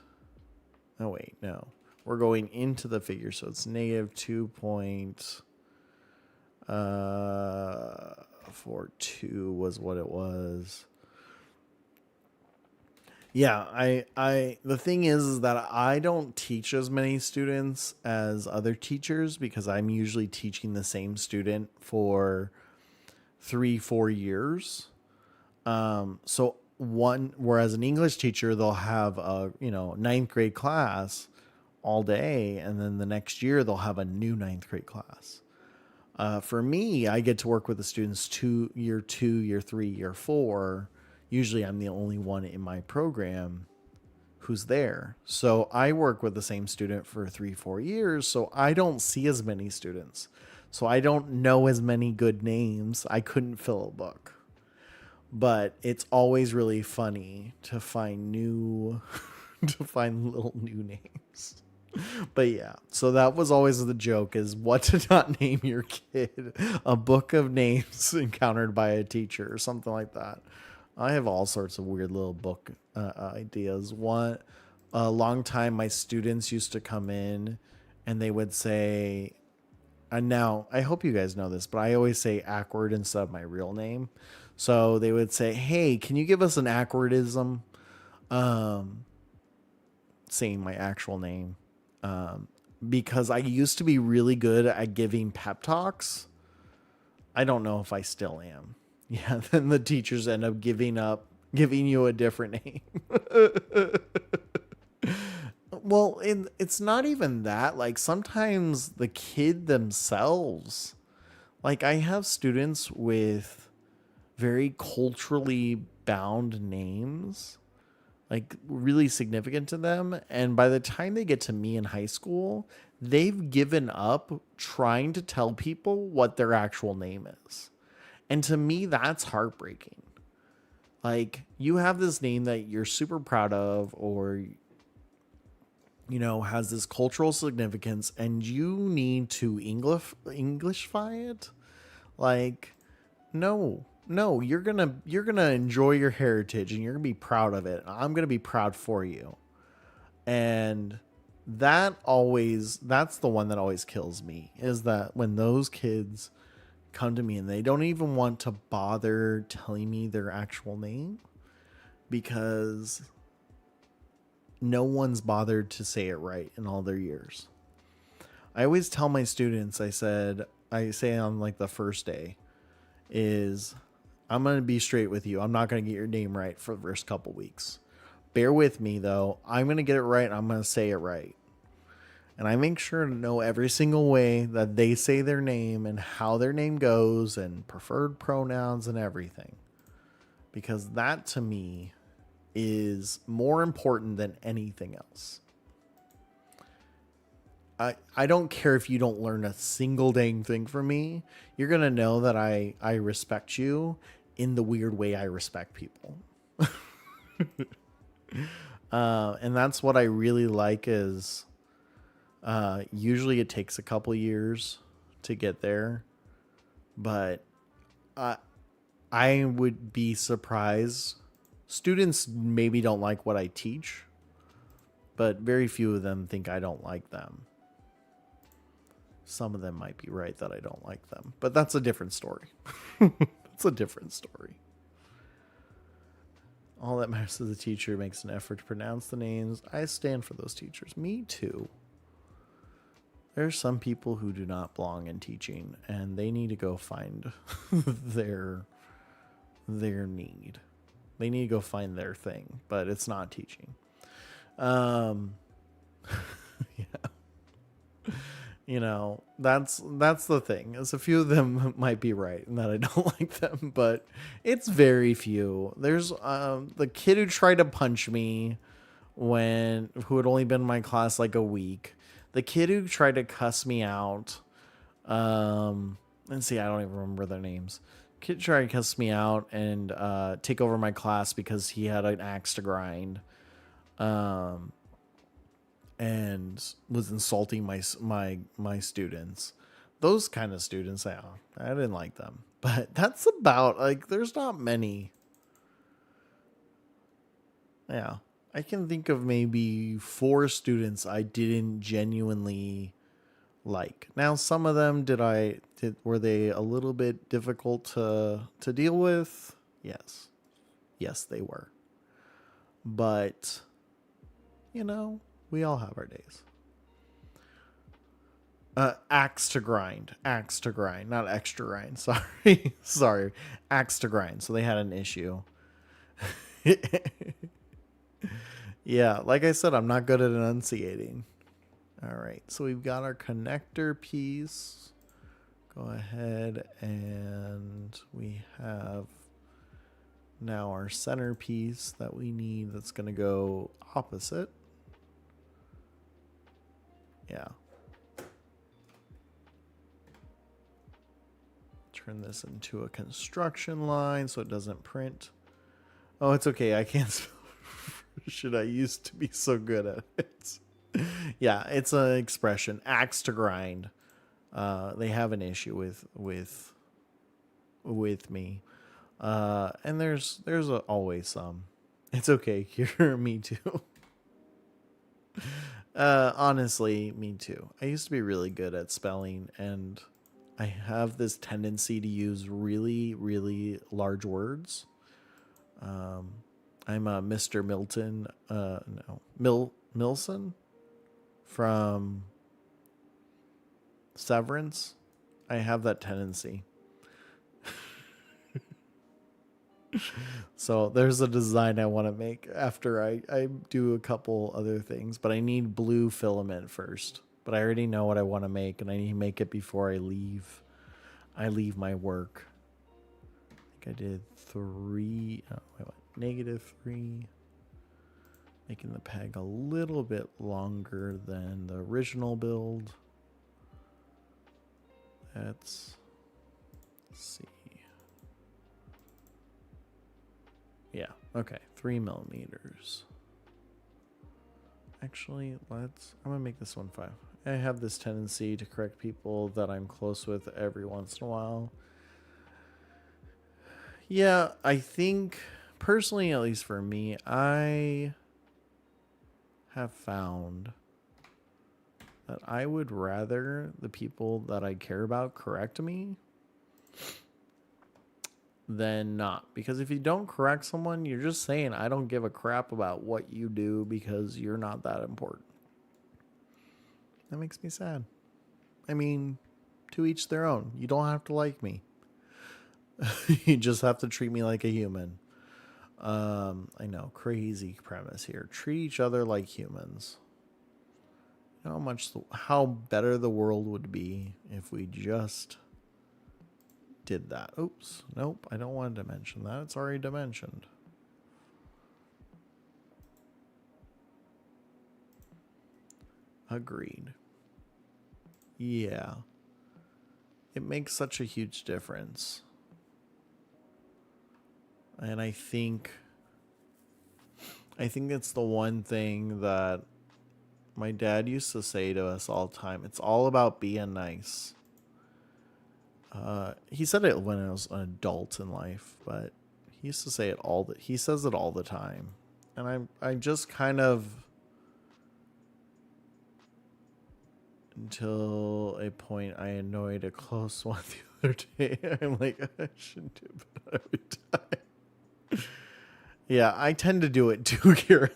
S1: Oh, wait, no. We're going into the figure, so it's negative 2.42 was what it was. Yeah, the thing is that I don't teach as many students as other teachers because I'm usually teaching the same student for 3-4 years. Whereas an English teacher, they'll have a, ninth grade class all day. And then the next year they'll have a new ninth grade class. For me, I get to work with the students year 2, year 3, year 4. Usually I'm the only one in my program who's there. So I work with the same student for 3-4 years. So I don't see as many students. So I don't know as many good names. I couldn't fill a book. But it's always really funny to find little new names. But yeah, so that was always the joke, is what to not name your kid. A book of names encountered by a teacher or something like that. I have all sorts of weird little book ideas. A long time, my students used to come in and they would say, and now I hope you guys know this, but I always say Akward instead of my real name. So they would say, hey, can you give us an Akwardism? Saying my actual name. Because I used to be really good at giving pep talks. I don't know if I still am. Yeah, then the teachers end up giving you a different name. Well, it's not even that. Like, sometimes the kid themselves, like, I have students with very culturally bound names, like really significant to them. And by the time they get to me in high school, they've given up trying to tell people what their actual name is. And to me, that's heartbreaking. Like, you have this name that you're super proud of, or, has this cultural significance, and you need to Englishify it. Like, no, you're gonna enjoy your heritage and you're gonna be proud of it. I'm gonna be proud for you. And that's the one that always kills me, is that when those kids come to me and they don't even want to bother telling me their actual name because no one's bothered to say it right in all their years. I always tell my students, I say on like the first day is, I'm going to be straight with you. I'm not going to get your name right for the first couple weeks. Bear with me though. I'm going to get it right. And I'm going to say it right. And I make sure to know every single way that they say their name and how their name goes and preferred pronouns and everything. Because that to me is more important than anything else. I don't care if you don't learn a single dang thing from me. You're going to know that I respect you in the weird way I respect people. And that's what I really like is... usually it takes a couple years to get there, but I would be surprised. Students maybe don't like what I teach, but very few of them think I don't like them. Some of them might be right that I don't like them, but that's a different story. It's a different story. All that matters is the teacher makes an effort to pronounce the names. I stand for those teachers. Me too. There's some people who do not belong in teaching, and they need to go find their need. They need to go find their thing, but it's not teaching. Yeah. That's the thing. Is a few of them might be right and that I don't like them, but it's very few. There's the kid who tried to punch me who had only been in my class like a week. The kid who tried to cuss me out, let's see, I don't even remember their names. Kid tried to cuss me out and take over my class because he had an axe to grind, and was insulting my students. Those kind of students, I didn't like them. But that's about, like, there's not many. Yeah. I can think of maybe 4 students I didn't genuinely like. Now, some of them were they a little bit difficult to deal with? Yes. Yes, they were. But, we all have our days. Axe to grind, not extra grind. Sorry, axe to grind. So they had an issue. Yeah, like I said, I'm not good at enunciating. All right, so we've got our connector piece. Go ahead, and we have now our center piece that we need that's going to go opposite. Yeah. Turn this into a construction line so it doesn't print. Oh, it's okay. I can't spell. Should I used to be so good at it? Yeah, it's an expression. Axe to grind. They have an issue with me, and there's always some. It's okay. Here, me too. Honestly, me too. I used to be really good at spelling, and I have this tendency to use really, really large words. I'm a Mr. Milton, Milson from Severance. I have that tendency. So there's a design I want to make after I do a couple other things, but I need blue filament first. But I already know what I want to make, and I need to make it before I leave my work. I think I did 3. Oh, wait, what? -3. Making the peg a little bit longer than the original build. Let's see. Yeah, okay, 3 millimeters. Actually, I'm gonna make this one 5. I have this tendency to correct people that I'm close with every once in a while. Yeah, I think, personally, at least for me, I have found that I would rather the people that I care about correct me than not. Because if you don't correct someone, you're just saying, I don't give a crap about what you do because you're not that important. That makes me sad. I mean, to each their own. You don't have to like me. You just have to treat me like a human. I know, crazy premise here. Treat each other like humans. You know how better the world would be if we just did that. Oops, nope, I don't want to dimension that. It's already dimensioned. Agreed. Yeah. It makes such a huge difference. And I think it's the one thing that my dad used to say to us all the time. It's all about being nice. He said it when I was an adult in life, but he used to say it he says it all the time. And I just kind of, until a point I annoyed a close one the other day. I'm like, I shouldn't do it, but I would die. Yeah, I tend to do it too, Kira.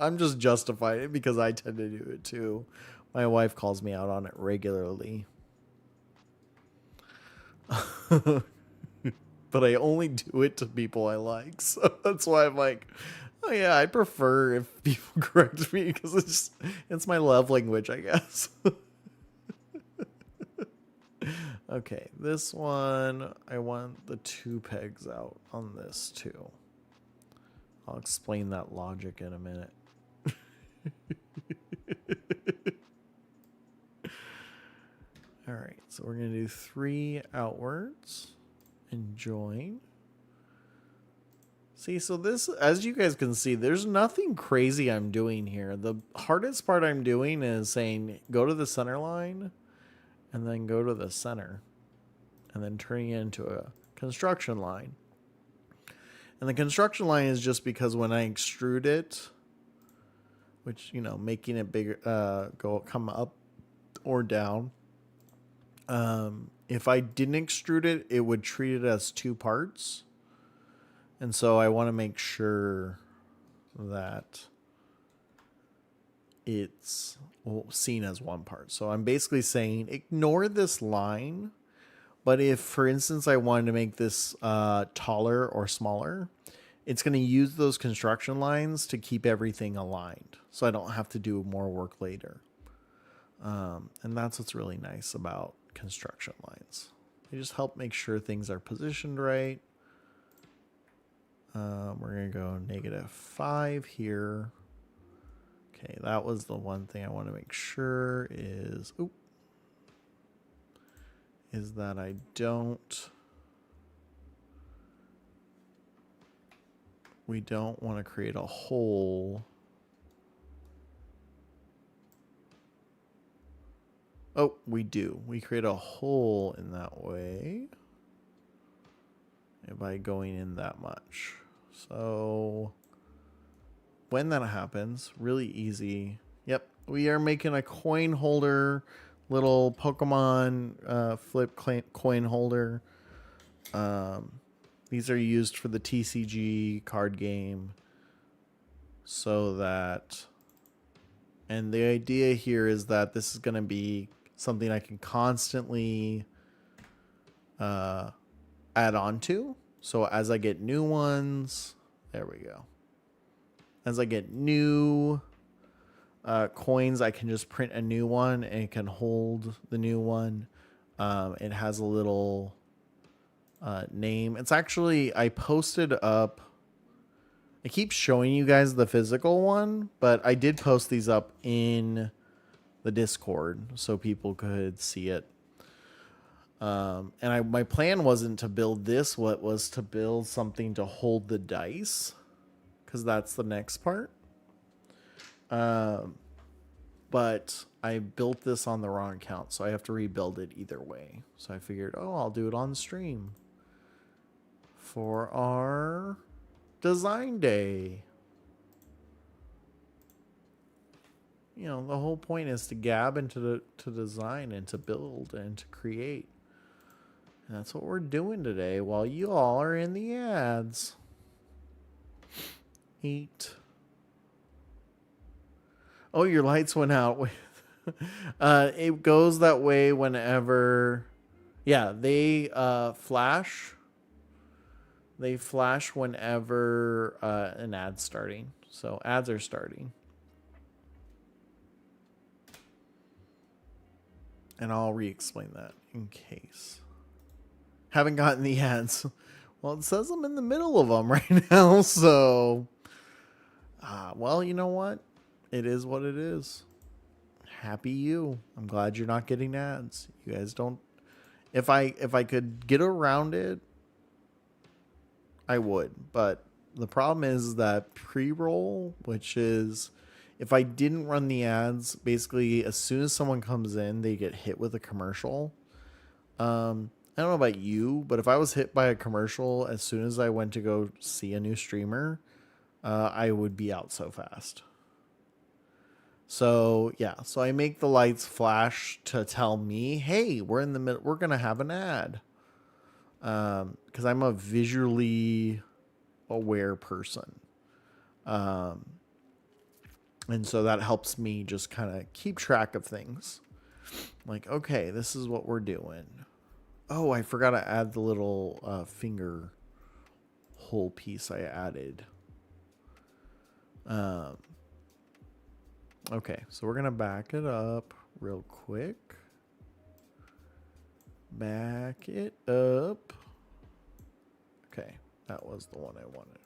S1: I'm just justifying it because I tend to do it too. My wife calls me out on it regularly. But I only do it to people I like. So that's why I'm like, oh yeah, I prefer if people correct me because it's my love language, I guess. Okay, this one, I want the 2 pegs out on this too. I'll explain that logic in a minute. All right, so we're going to do 3 outwards and join. See, so this, as you guys can see, there's nothing crazy I'm doing here. The hardest part I'm doing is saying go to the center line and then go to the center and then turning it into a construction line. And the construction line is just because when I extrude it, which, you know, making it bigger, come up or down. If I didn't extrude it, it would treat it as 2 parts. And so I want to make sure that it's seen as 1 part. So I'm basically saying ignore this line. But if, for instance, I wanted to make this taller or smaller, it's going to use those construction lines to keep everything aligned. So I don't have to do more work later. And that's what's really nice about construction lines. They just help make sure things are positioned right. We're going to go -5 here. Okay, that was the one thing I want to make sure is, that I we don't want to create a hole. Oh, we do. We create a hole in that way by going in that much. So when that happens, really easy. Yep, we are making a coin holder, little Pokemon flip coin holder. These are used for the TCG card game, so that, and the idea here is that this is going to be something I can constantly add on to. So as I get new ones, there we go. As I get new coins, I can just print a new one and it can hold the new one. It has a little name. It's actually, I posted up, I keep showing you guys the physical one, but I did post these up in the Discord so people could see it. And my plan wasn't to build this. What was to build something to hold the dice, because that's the next part. But I built this on the wrong account, so I have to rebuild it either way. So I figured, I'll do it on stream for our design day. You know, the whole point is to gab and to design and to build and to create. And that's what we're doing today while you all are in the ads. Eat. Oh, your lights went out. It goes that way whenever, yeah, they flash. They flash whenever an ad's starting. So ads are starting. And I'll re-explain that in case. Haven't gotten the ads. Well, it says I'm in the middle of them right now, so... well, you know what? It is what it is. Happy you. I'm glad you're not getting ads. You guys don't... If I could get around it, I would. But the problem is that pre-roll, which is... If I didn't run the ads, basically, as soon as someone comes in, they get hit with a commercial. I don't know about you, but if I was hit by a commercial as soon as I went to go see a new streamer, I would be out so fast. So, yeah. So I make the lights flash to tell me, hey, we're in the middle. We're going to have an ad. Because I'm a visually aware person. And so that helps me just kind of keep track of things. Like, okay, this is what we're doing. Oh, I forgot to add the little finger hole piece I added. Okay, so we're going to back it up real quick. Back it up. Okay, that was the one I wanted.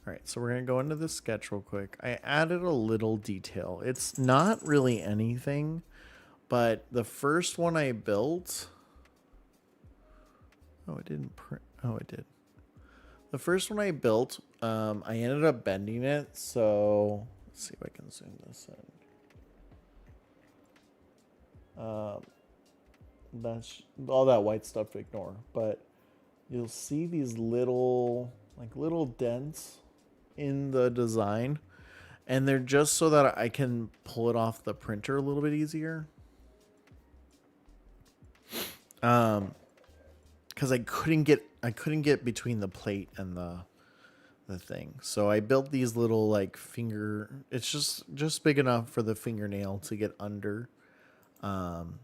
S1: All right, so we're going to go into the sketch real quick. I added a little detail. It's not really anything, but the first one I built... Oh, it didn't print. Oh, it did. The first one I built, I ended up bending it. So let's see if I can zoom this in. That's all that white stuff to ignore, but you'll see these little dents in the design, and they're just so that I can pull it off the printer a little bit easier. Because I couldn't get between the plate and the thing. So I built these little like finger. It's just big enough for the fingernail to get under, and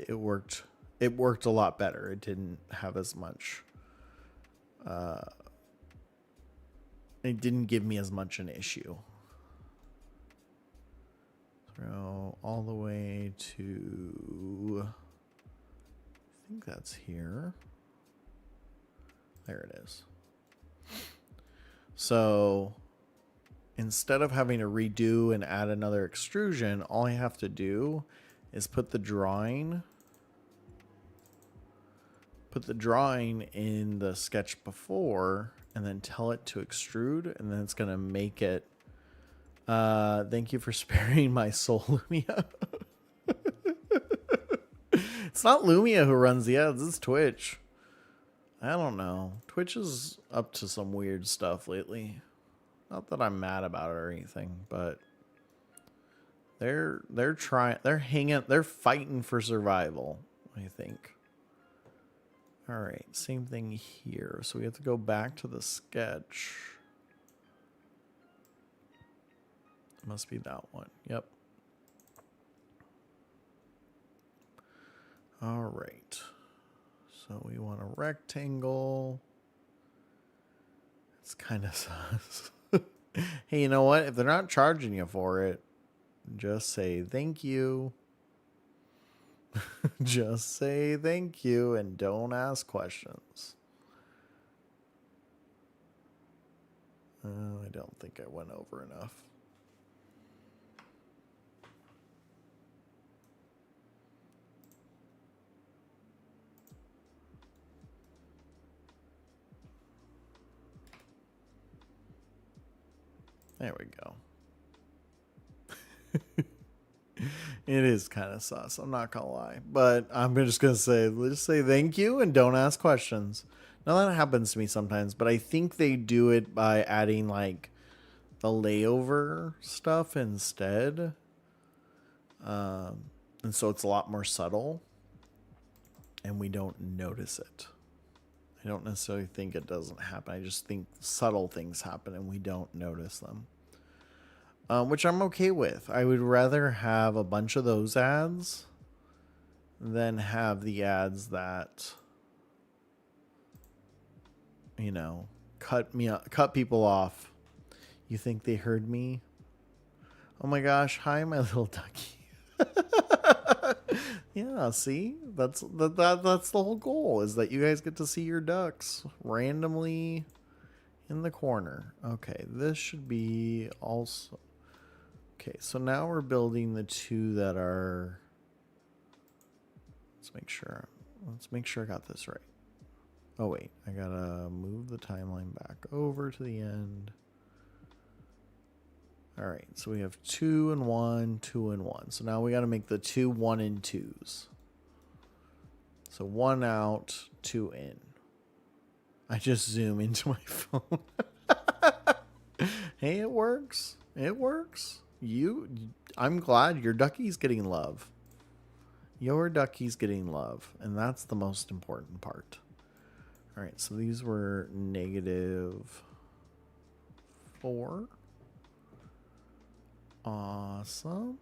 S1: it worked. It worked a lot better. It didn't have as much. It didn't give me as much an issue. So all the way to, I think that's here. There it is. So instead of having to redo and add another extrusion, all I have to do is put the drawing in the sketch before and then tell it to extrude, and then it's going to make it. Thank you for sparing my soul, Lumia. It's not Lumia who runs the ads, it's Twitch. I don't know. Twitch is up to some weird stuff lately. Not that I'm mad about it or anything, but they're fighting for survival, I think. All right, same thing here. So we have to go back to the sketch. Must be that one. Yep. All right. So we want a rectangle. It's kind of sus. Hey, you know what? If they're not charging you for it, just say thank you. Just say thank you and don't ask questions. I don't think I went over enough. There we go. It is kind of sus, I'm not gonna lie, but I'm just gonna say, just say thank you and don't ask questions. Now that happens to me sometimes, but I think they do it by adding like the layover stuff instead, and so it's a lot more subtle, and we don't notice it. I don't necessarily think it doesn't happen. I just think subtle things happen and we don't notice them. Which I'm okay with. I would rather have a bunch of those ads than have the ads that, you know, cut people off. You think they heard me? Oh my gosh, hi my little ducky. Yeah, see? That's the whole goal, is that you guys get to see your ducks randomly in the corner. Okay, this should be also. Okay, so now we're building the two that are. Let's make sure I got this right. Oh wait, I gotta move the timeline back over to the end. All right, so we have 2 and 1, 2 and 1. So now we got to make the 2 1 and 2s. So 1 out, 2 in. I just zoom into my phone. Hey, it works. It works. I'm glad your ducky's getting love. Your ducky's getting love, and that's the most important part. All right, so these were -4. Awesome.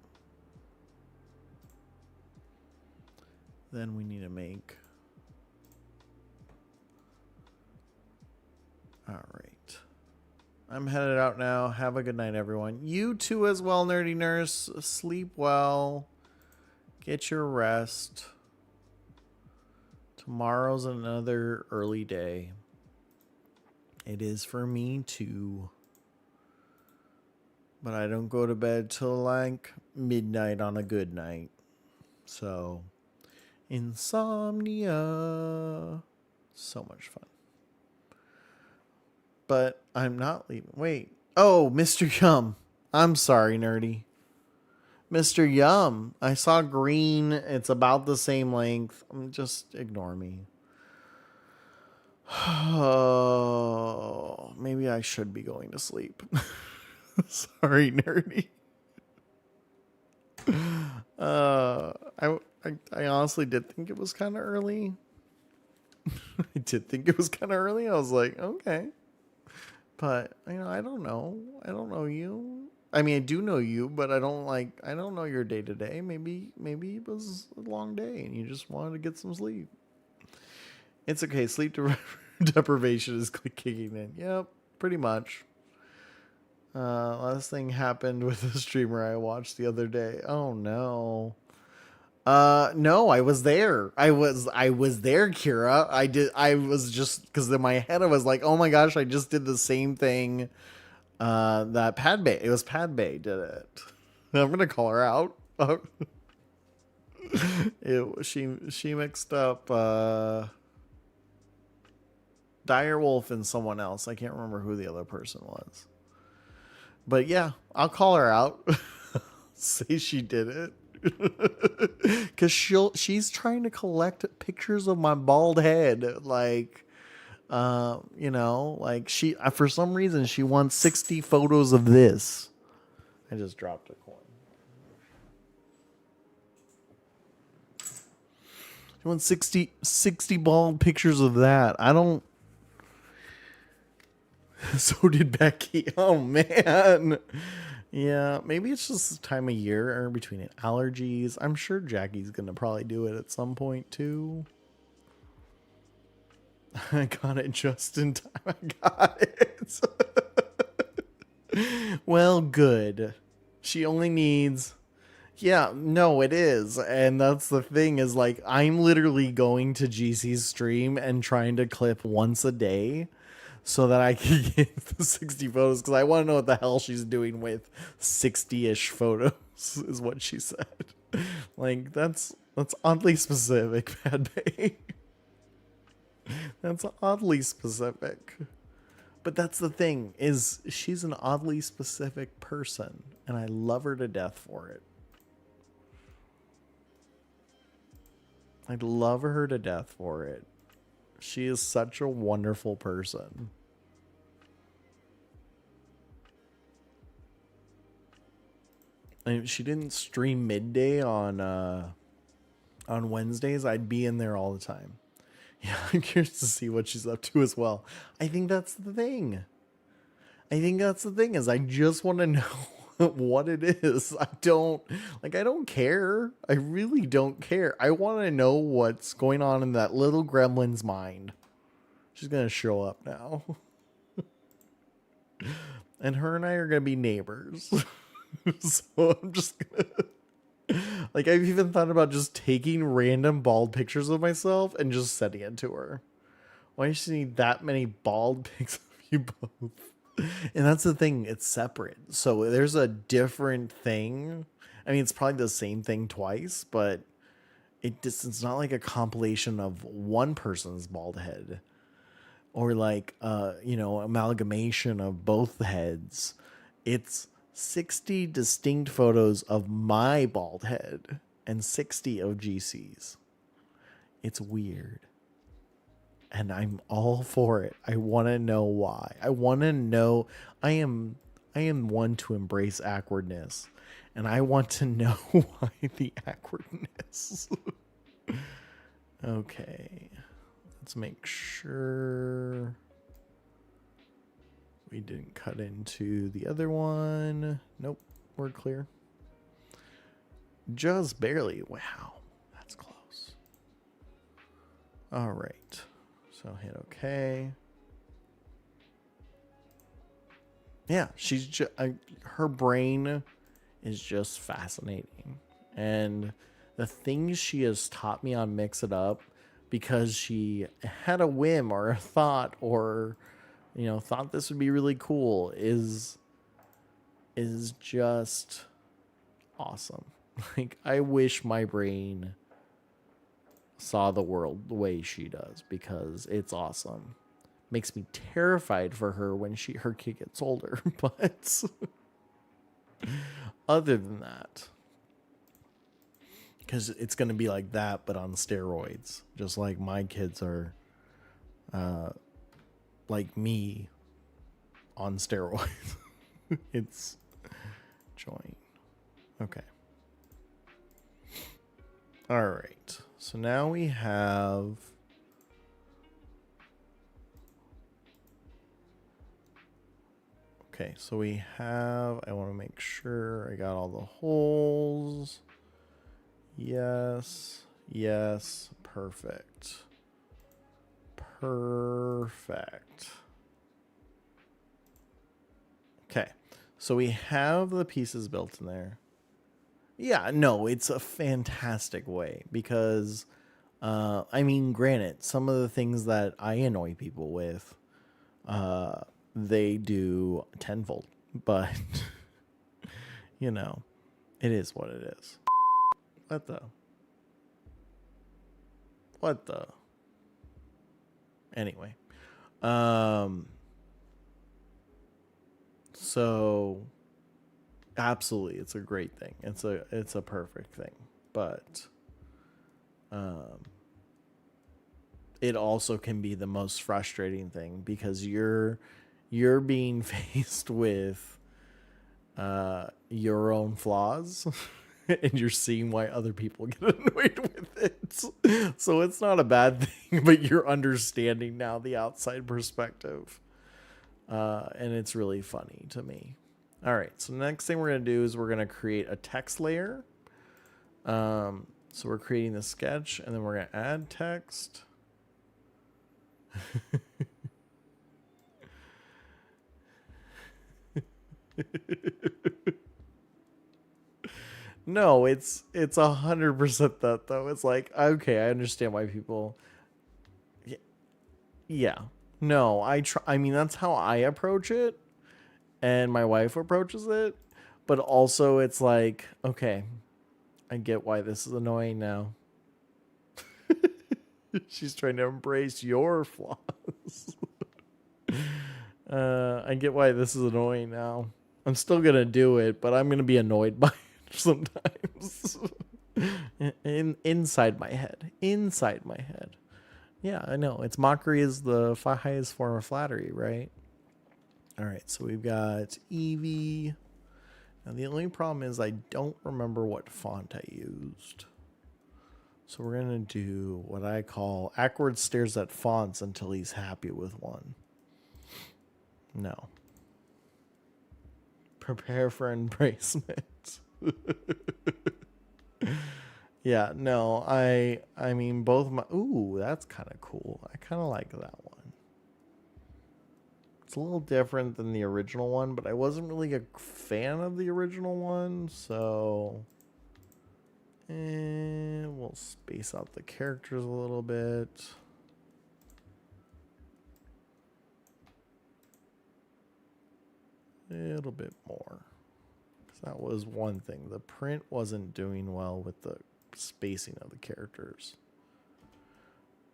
S1: Then we need to make. All right. I'm headed out now. Have a good night, everyone. You too as well, Nerdy Nurse. Sleep well. Get your rest. Tomorrow's another early day. It is for me too. But I don't go to bed till like midnight on a good night. So, insomnia. So much fun. But I'm not leaving. Wait. Oh, Mr. Yum. I'm sorry, nerdy. Mr. Yum. I saw green. It's about the same length. Just ignore me. Oh, maybe I should be going to sleep. Sorry, nerdy. I honestly did think it was kind of early. I did think it was kind of early. I was like, okay. But, I don't know. I don't know you. I mean, I do know you, but I don't know your day to day. Maybe it was a long day and you just wanted to get some sleep. It's okay. Sleep deprivation is kicking in. Yep, pretty much. Last thing happened with a streamer I watched the other day. Oh no. No, I was there. I was there, Kira. I was just, because in my head I was like, oh my gosh, I just did the same thing. That Padbay. It was Padbay did it. I'm gonna call her out. She mixed up Direwolf and someone else. I can't remember who the other person was. But yeah, I'll call her out. Say she did it. Because she's trying to collect pictures of my bald head. Like, like she, for some reason, she wants 60 photos of this. I just dropped a coin. She wants 60 bald pictures of that. I don't. So did Becky. Oh, man. Yeah, maybe it's just the time of year or between allergies. I'm sure Jackie's going to probably do it at some point, too. I got it just in time. I got it. Well, good. She only needs... Yeah, no, it is. And that's the thing is, like, I'm literally going to GC's stream and trying to clip once a day so that I can get the 60 photos, because I want to know what the hell she's doing with 60-ish photos, is what she said. Like, that's oddly specific, Bad Bay. That's oddly specific. But that's the thing, is she's an oddly specific person, and I love her to death for it. I love her to death for it. She is such a wonderful person. And if she didn't stream midday on Wednesdays, I'd be in there all the time. Yeah, I'm curious to see what she's up to as well. I think that's the thing. Is I just want to know what it is. I don't care. I really don't care. I want to know what's going on in that little gremlin's mind. She's going to show up now. And her and I are going to be neighbors. So I'm just going to... Like, I've even thought about just taking random bald pictures of myself and just sending it to her. Why does she need that many bald pics of you both? And that's the thing, it's separate. So there's a different thing. I mean, it's probably the same thing twice, but it's not like a compilation of one person's bald head. Or like, amalgamation of both heads. It's 60 distinct photos of my bald head and 60 of GC's. It's weird. And I'm all for it. I want to know why. I want to know. I am one to embrace awkwardness. And I want to know why the awkwardness. Okay. Let's make sure we didn't cut into the other one. Nope. We're clear. Just barely. Wow. That's close. All right. So hit OK. Yeah, she's just, her brain is just fascinating. And the things she has taught me on Mix It Up, because she had a whim or a thought or you know, thought this would be really cool is just awesome. Like, I wish my brain saw the world the way she does, because it's awesome. Makes me terrified for her when her kid gets older, but other than that, because it's going to be like that but on steroids, just like my kids are like me on steroids. It's join. Okay. All right. So now we have okay, so we have, I want to make sure I got all the holes. Yes. Yes. Perfect. Perfect. Okay. So we have the pieces built in there. Yeah, no, it's a fantastic way because, I mean, granted, some of the things that I annoy people with, they do tenfold, but, you know, it is what it is. What the? Anyway, so absolutely, it's a great thing. It's a perfect thing, but it also can be the most frustrating thing because you're being faced with your own flaws and you're seeing why other people get annoyed with it. So it's not a bad thing, but you're understanding now the outside perspective. And it's really funny to me. All right, so the next thing we're going to do is we're going to create a text layer. So we're creating the sketch, and then we're going to add text. No, it's 100% that though. It's like, okay, I understand why people. Yeah, no, I mean, that's how I approach it, and my wife approaches it. But also, it's like, okay, I get why this is annoying now. She's trying to embrace your flaws. I get why this is annoying now. I'm still gonna do it, but I'm gonna be annoyed by it sometimes. Inside my head. Inside my head. Yeah, I know. It's mockery is the highest form of flattery, right? All right, so we've got Eevee. Now the only problem is I don't remember what font I used. So we're gonna do what I call Akward stares at fonts until he's happy with one. No. Prepare for embracement. Yeah, no, I mean both my ooh, that's kind of cool. I kind of like that one. It's a little different than the original one, but I wasn't really a fan of the original one, so we'll space out the characters a little bit. A little bit more. Because that was one thing. The print wasn't doing well with the spacing of the characters.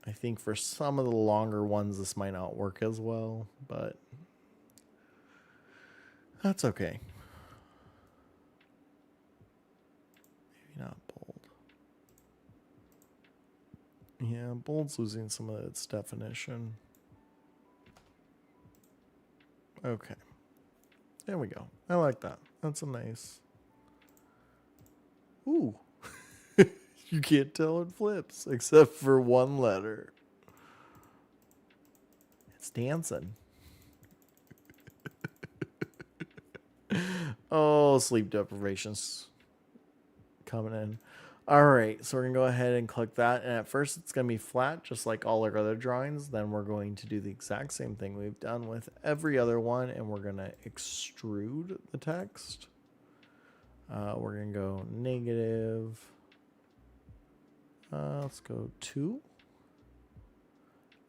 S1: I think for some of the longer ones, this might not work as well, but that's okay. Maybe not bold. Yeah, bold's losing some of its definition. Okay. There we go. I like that. That's a nice. Ooh. You can't tell it flips except for one letter. It's dancing. Oh, sleep deprivation's coming in. All right, so we're going to go ahead and click that. And at first, it's going to be flat, just like all our other drawings. Then we're going to do the exact same thing we've done with every other one. And we're going to extrude the text. We're going to go negative. Let's go 2.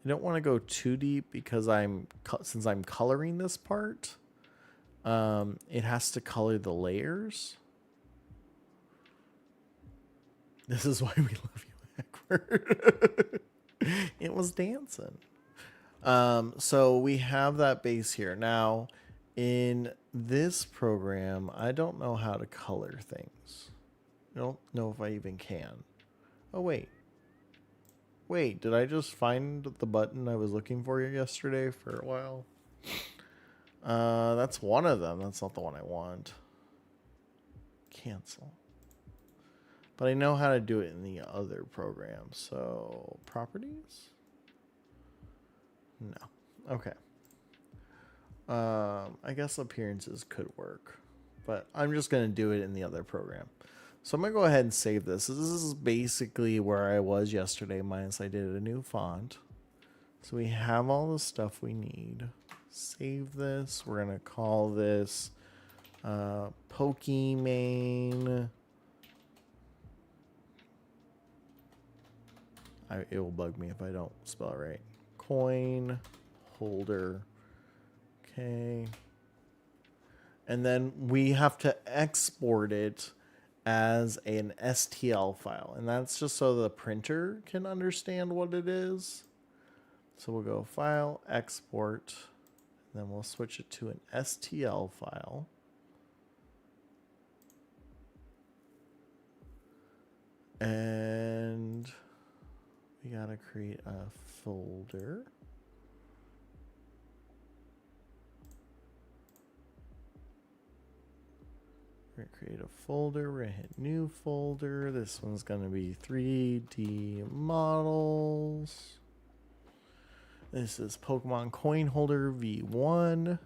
S1: I don't want to go too deep because since I'm coloring this part, it has to color the layers. This is why we love you, Akward. It was dancing. So we have that base here. Now, in this program, I don't know how to color things. I don't know if I even can. Oh, wait. Wait, did I just find the button I was looking for yesterday for a while? That's one of them. That's not the one I want. Cancel. But I know how to do it in the other program. So, properties? No. Okay. I guess appearances could work. But I'm just going to do it in the other program. So I'm going to go ahead and save this. This is basically where I was yesterday, minus I did a new font. So we have all the stuff we need. Save this. We're going to call this Pokemain. It will bug me if I don't spell it right. Coin holder. Okay. And then we have to export it as an STL file. And that's just so the printer can understand what it is. So we'll go File, Export. And then we'll switch it to an STL file. And we gotta create a folder. We're gonna create a folder. We're gonna hit new folder. This one's gonna be 3D models. This is Pokemon Coinholder V1.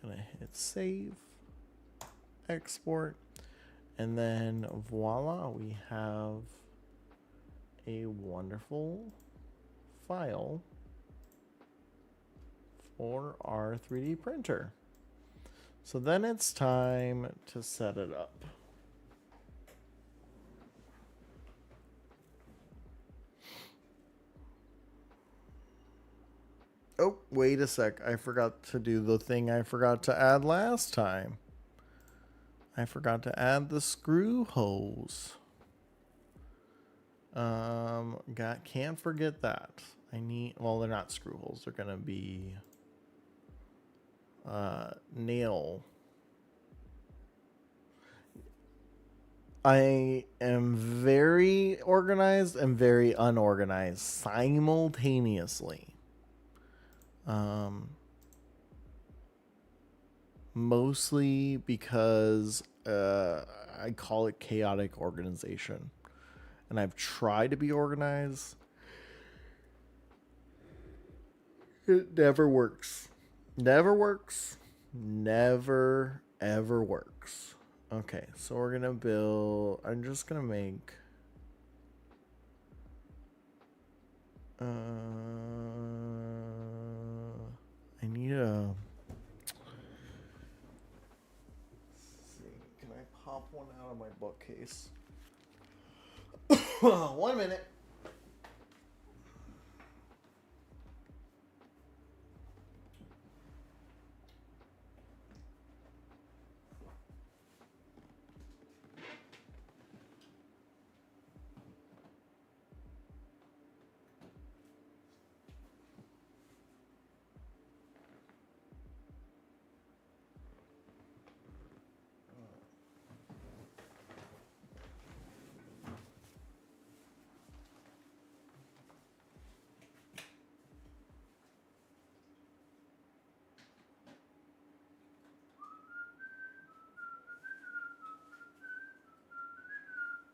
S1: Gonna hit save, export, and then voila, we have a wonderful file for our 3D printer. So then it's time to set it up. Oh, wait a sec. I forgot to do the thing I forgot to add last time. I forgot to add the screw hose. Can't forget that. Well, they're not screw holes. They're gonna be nail. I am very organized and very unorganized simultaneously. Mostly because I call it chaotic organization. And I've tried to be organized. It never works. Never works. Never, ever works. Okay, so we're going to build... I'm just going to make... I need a... Let's see. Can I pop one out of my bookcase? 1 minute.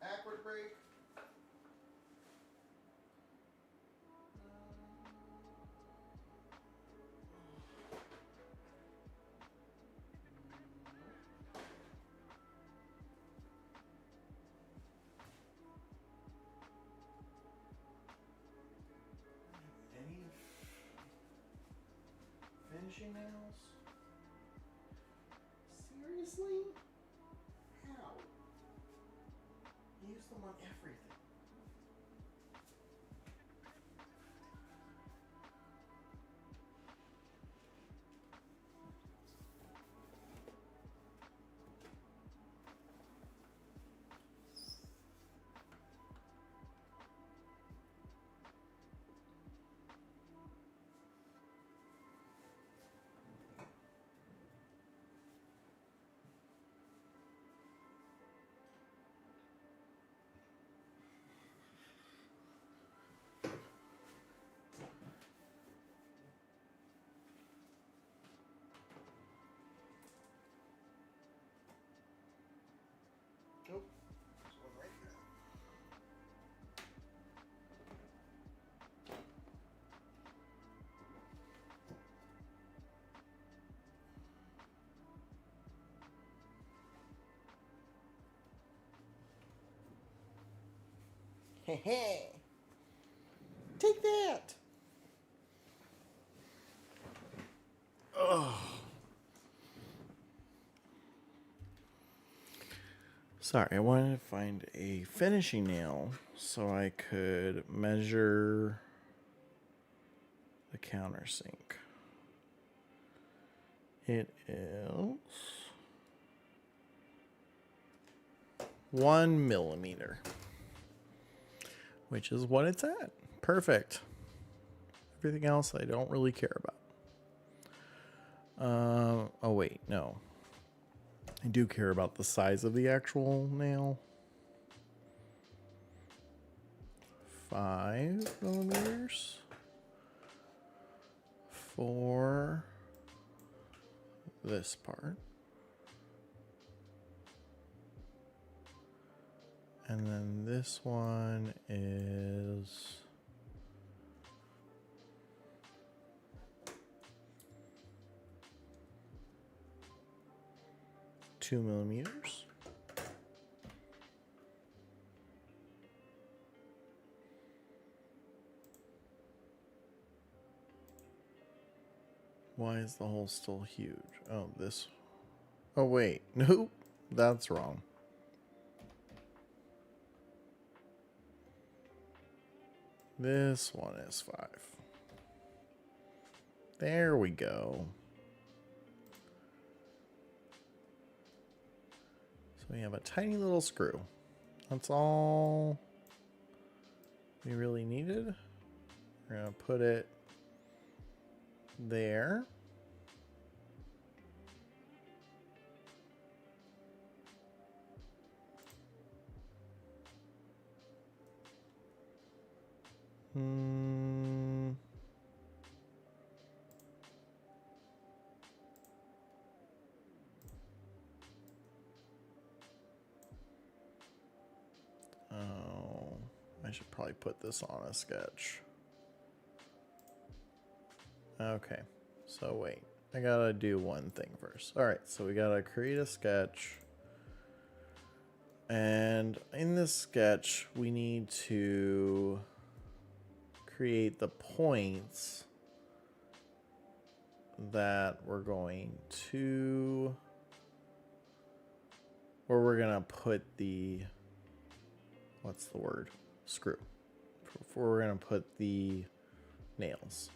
S1: Akward break. Any finishing nails? Seriously? How? Use the them on everything. Nope. There's one right there. Hey, take that. Oh. Sorry, I wanted to find a finishing nail so I could measure the countersink. It is 1 millimeter, which is what it's at. Perfect. Everything else I don't really care about. Oh wait, no. I do care about the size of the actual nail. 5 millimeters for this part. And then this one is 2 millimeters. Why is the hole still huge? Oh, this. Oh, wait. Nope. That's wrong. This one is 5. There we go. So we have a tiny little screw. That's all we really needed. We're going to put it there. Oh, I should probably put this on a sketch. Okay, so wait, I gotta do one thing first. All right, so we gotta create a sketch. And in this sketch, we need to create the points that we're going to, where we're gonna put the, what's the word? Screw. Before we're gonna put the nails.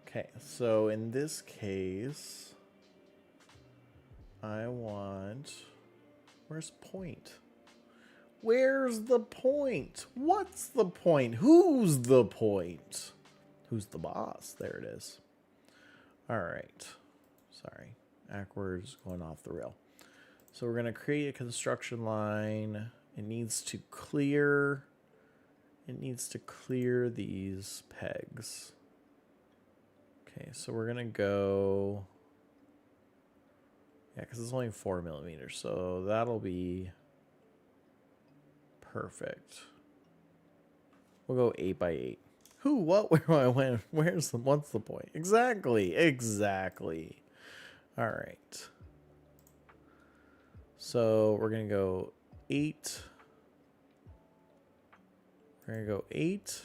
S1: Okay, so in this case, I want, where's point? Where's the point? What's the point? Who's the point? Who's the boss? There it is. All right. Sorry. Akward is going off the rail. So we're going to create a construction line. It needs to clear these pegs. Okay, so we're going to go, yeah, because it's only 4 millimeters. So that'll be perfect. We'll go 8 by 8. Who, what, where, when, where's the, what's the point? Exactly. All right. So we're going to go 8. We're going to go 8.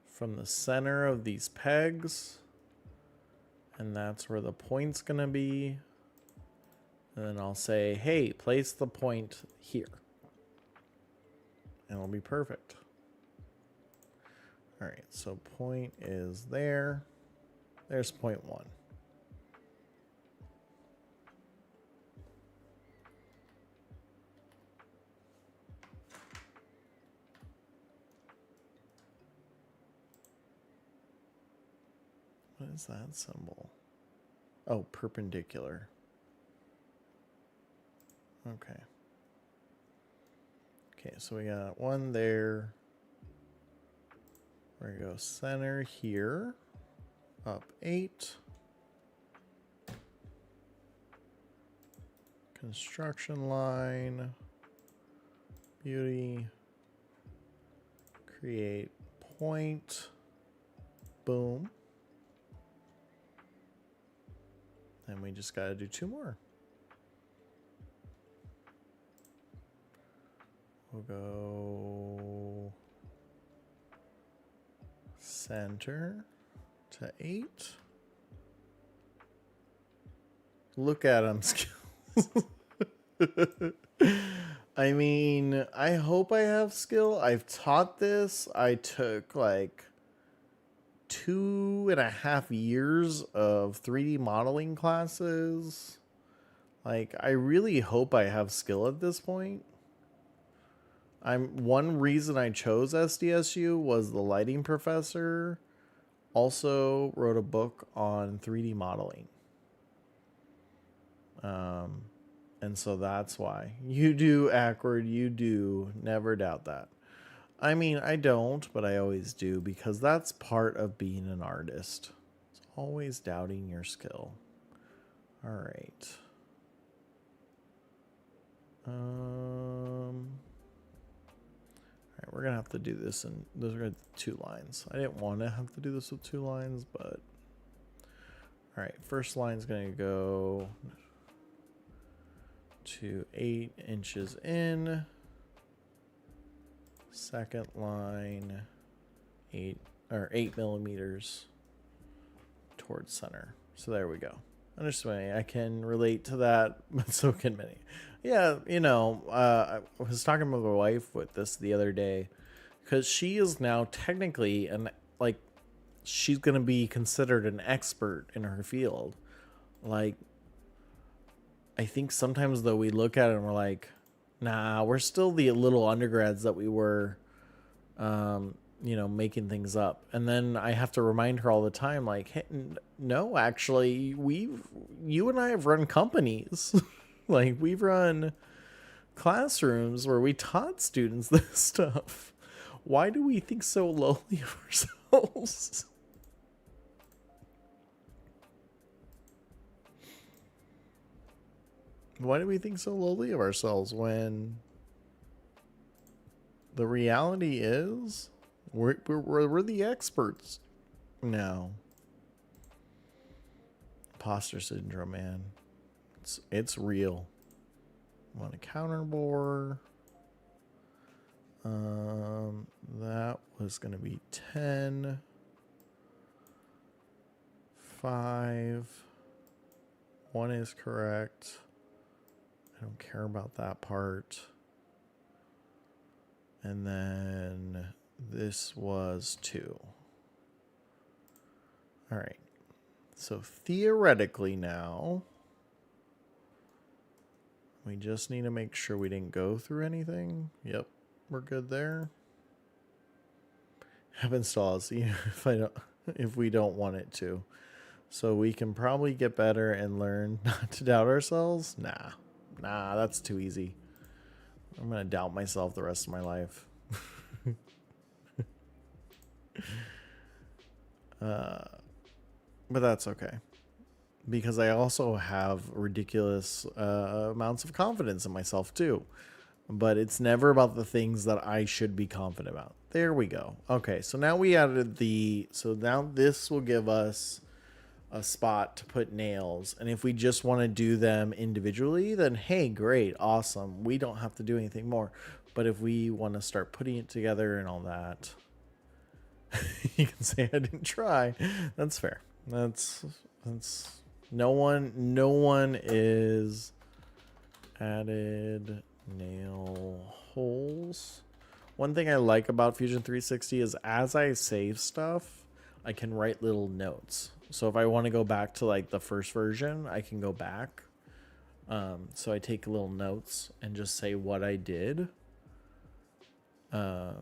S1: From the center of these pegs. And that's where the point's going to be. And then I'll say, hey, place the point here. And it'll be perfect. All right, so point is there. There's point 1. What is that symbol? Oh, perpendicular. Okay. Okay, so we got 1 there. We're going to go center here. Up 8. Construction line. Beauty. Create point. Boom. And we just got to do 2 more. We'll go center to 8. Look at them skills. I mean, I hope I have skill. I've taught this. I took like 2.5 years of 3D modeling classes. Like, I really hope I have skill at this point. One reason I chose SDSU was the lighting professor also wrote a book on 3D modeling. And so that's why. You do, Akward, you do. Never doubt that. I mean, I don't, but I always do, because that's part of being an artist. It's always doubting your skill. All right. All right, we're gonna have to do this, and those are 2 lines. I didn't want to have to do this with 2 lines, but all right. First line's gonna go to 8 inches in. Second line, 8 millimeters towards center. So there we go. Understand? I can relate to that, but so can many. Yeah, you know, I was talking with my wife with this the other day, because she is now technically she's gonna be considered an expert in her field. Like, I think sometimes though we look at it and we're like, nah, we're still the little undergrads that we were, making things up. And then I have to remind her all the time, like, hey, no, actually, you and I have run companies. Like, we've run classrooms where we taught students this stuff. Why do we think so lowly of ourselves? Why do we think so lowly of ourselves when the reality is we're the experts now? Imposter syndrome, man. It's real. I want a counter bore. That was going to be 10. 5. 1 is correct. I don't care about that part. And then this was 2. All right. So theoretically now, we just need to make sure we didn't go through anything. Yep, we're good there. Have installed, see if we don't want it to. So we can probably get better and learn not to doubt ourselves. Nah, that's too easy. I'm gonna doubt myself the rest of my life. But that's okay, because I also have ridiculous amounts of confidence in myself too. But it's never about the things that I should be confident about. There we go. Okay, so now we added so now this will give us a spot to put nails. And if we just want to do them individually, then hey, great, awesome. We don't have to do anything more. But if we want to start putting it together and all that, you can say I didn't try. That's fair. That's no one is Added nail holes. One thing I like about Fusion 360 is as I save stuff, I can write little notes. So if I want to go back to like the first version, I can go back. So I take little notes and just say what I did. And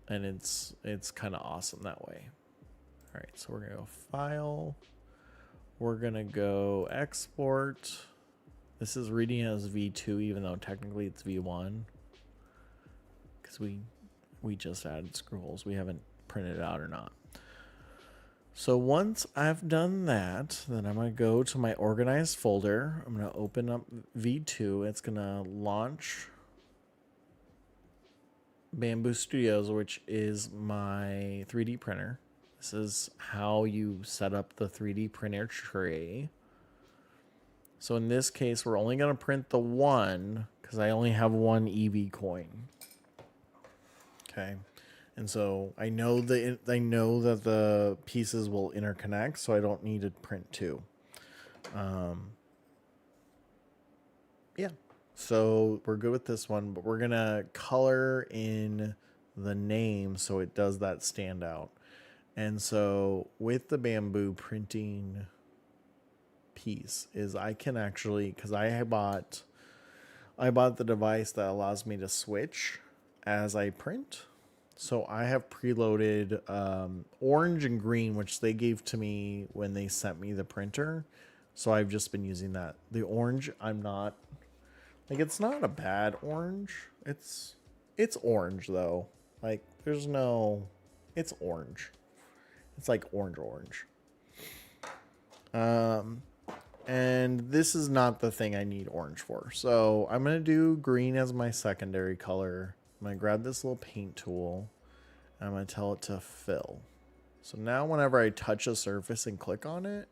S1: it's kind of awesome that way. All right, so we're gonna go File. We're gonna go Export. This is reading as V2, even though technically it's V1, because we just added screw holes. We haven't printed it out or not. So once I've done that, then I'm gonna go to my organized folder. I'm gonna open up V2. It's gonna launch Bamboo Studios, which is my 3D printer. This is how you set up the 3D printer tray. So in this case, we're only going to print the one because I only have one EV coin. Okay. And so I know that the pieces will interconnect, so I don't need to print two. Yeah. So we're good with this one, but we're going to color in the name so it does that stand out. And so with the bamboo printing piece is I can actually, because I bought the device that allows me to switch as I print. So I have preloaded orange and green, which they gave to me when they sent me the printer. So I've just been using that. The orange, I'm not, like, it's not a bad orange. It's orange though. Like there's no, it's orange. It's like orange. And this is not the thing I need orange for. So I'm going to do green as my secondary color. I'm going to grab this little paint tool and I'm going to tell it to fill. So now whenever I touch a surface and click on it,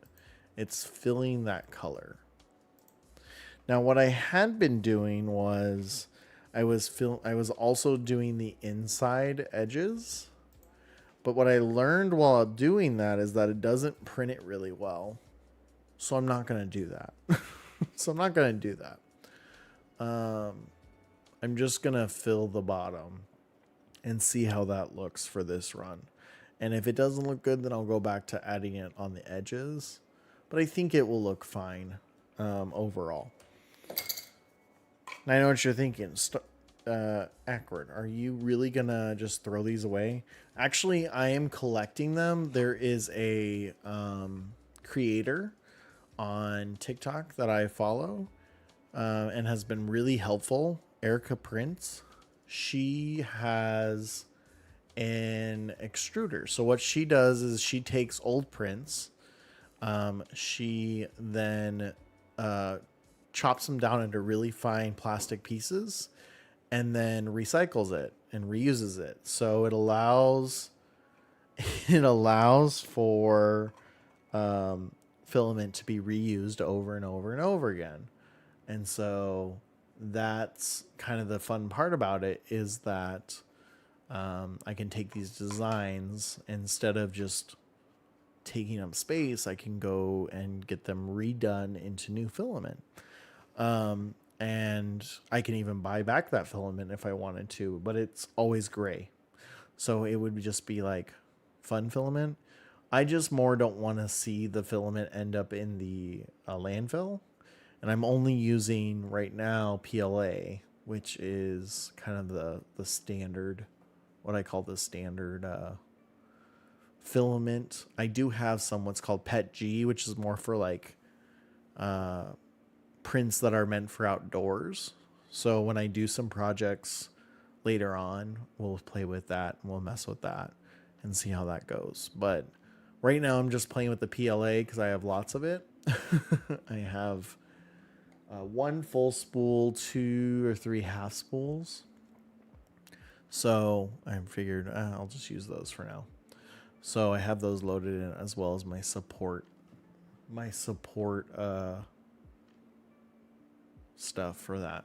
S1: it's filling that color. Now what I had been doing was I was also doing the inside edges. But what I learned while doing that is that it doesn't print it really well. So I'm not going to do that. I'm just going to fill the bottom and see how that looks for this run. And if it doesn't look good, then I'll go back to adding it on the edges. But I think it will look fine overall. And I know what you're thinking. Akward, are you really going to just throw these away? Actually, I am collecting them. There is a creator on TikTok that I follow and has been really helpful. Erica Prince. She has an extruder. So what she does is she takes old prints. She then chops them down into really fine plastic pieces and then recycles it and reuses it. So it allows for filament to be reused over and over and over again. And so that's kind of the fun part about it, is that I can take these designs, instead of just taking up space, I can go and get them redone into new filament. And I can even buy back that filament if I wanted to, but it's always gray. So it would just be like fun filament. I just more don't want to see the filament end up in the landfill. And I'm only using right now PLA, which is kind of the standard, what I call the standard filament. I do have some what's called PETG, which is more for like prints that are meant for outdoors. So when I do some projects later on, we'll play with that and we'll mess with that and see how that goes. But right now I'm just playing with the PLA because I have lots of it. I have one full spool, 2 or 3 half spools. So I figured I'll just use those for now. So I have those loaded in, as well as my support stuff for that.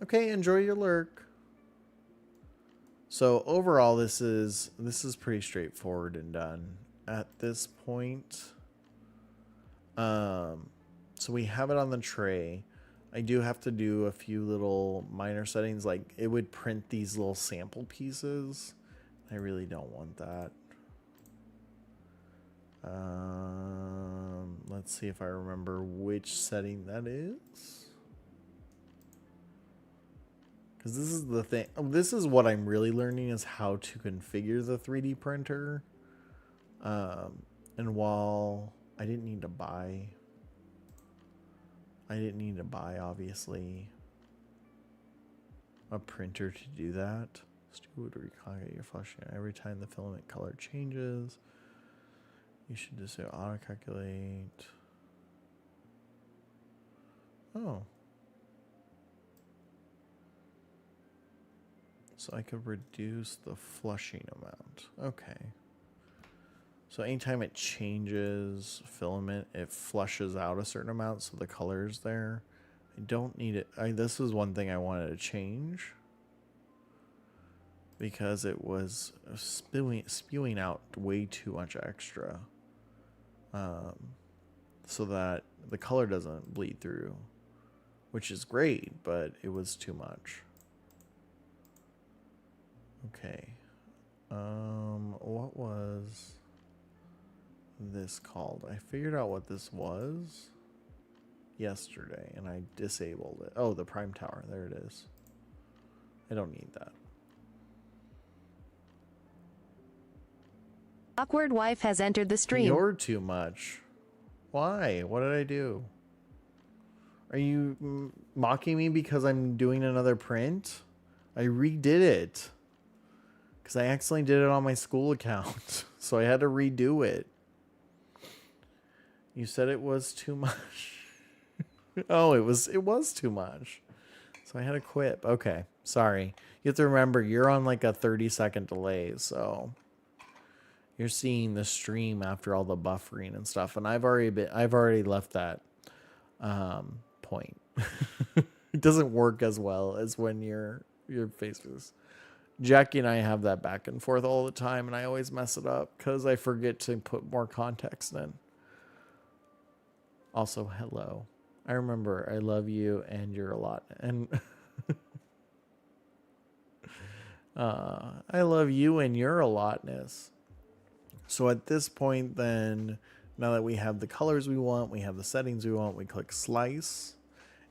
S1: Okay, enjoy your lurk. So overall, this is pretty straightforward and done at this point. So we have it on the tray. I do have to do a few little minor settings, like it would print these little sample pieces. I really don't want that. Let's see if I remember which setting that is. Because this is the thing. This is what I'm really learning, is how to configure the 3D printer. And while I didn't need to buy, obviously, a printer to do that. Stu would recalculate your flushing every time the filament color changes. You should just say auto calculate. Oh. So I could reduce the flushing amount. Okay. So anytime it changes filament, it flushes out a certain amount, so the color's there. I don't need it. This is one thing I wanted to change, because it was spewing out way too much extra, so that the color doesn't bleed through, which is great, but it was too much. Okay. What was this called? I figured out what this was yesterday, and I disabled it. Oh, the prime tower. There it is. I don't need that.
S4: Awkward wife has entered the stream.
S1: You're too much. Why? What did I do? Are you mocking me because I'm doing another print? I redid it. Because I accidentally did it on my school account. So I had to redo it. You said it was too much. Oh, it was too much. So I had to quit. Okay. Sorry. You have to remember, you're on like a 30-second delay, so you're seeing the stream after all the buffering and stuff, and I've already left that point. It doesn't work as well as when your face is. Jackie and I have that back and forth all the time, and I always mess it up because I forget to put more context in. Also, hello. I remember I love you and you're a lot. And I love you and you're a lotness. So at this point, then, now that we have the colors we want, we have the settings we want, we click slice.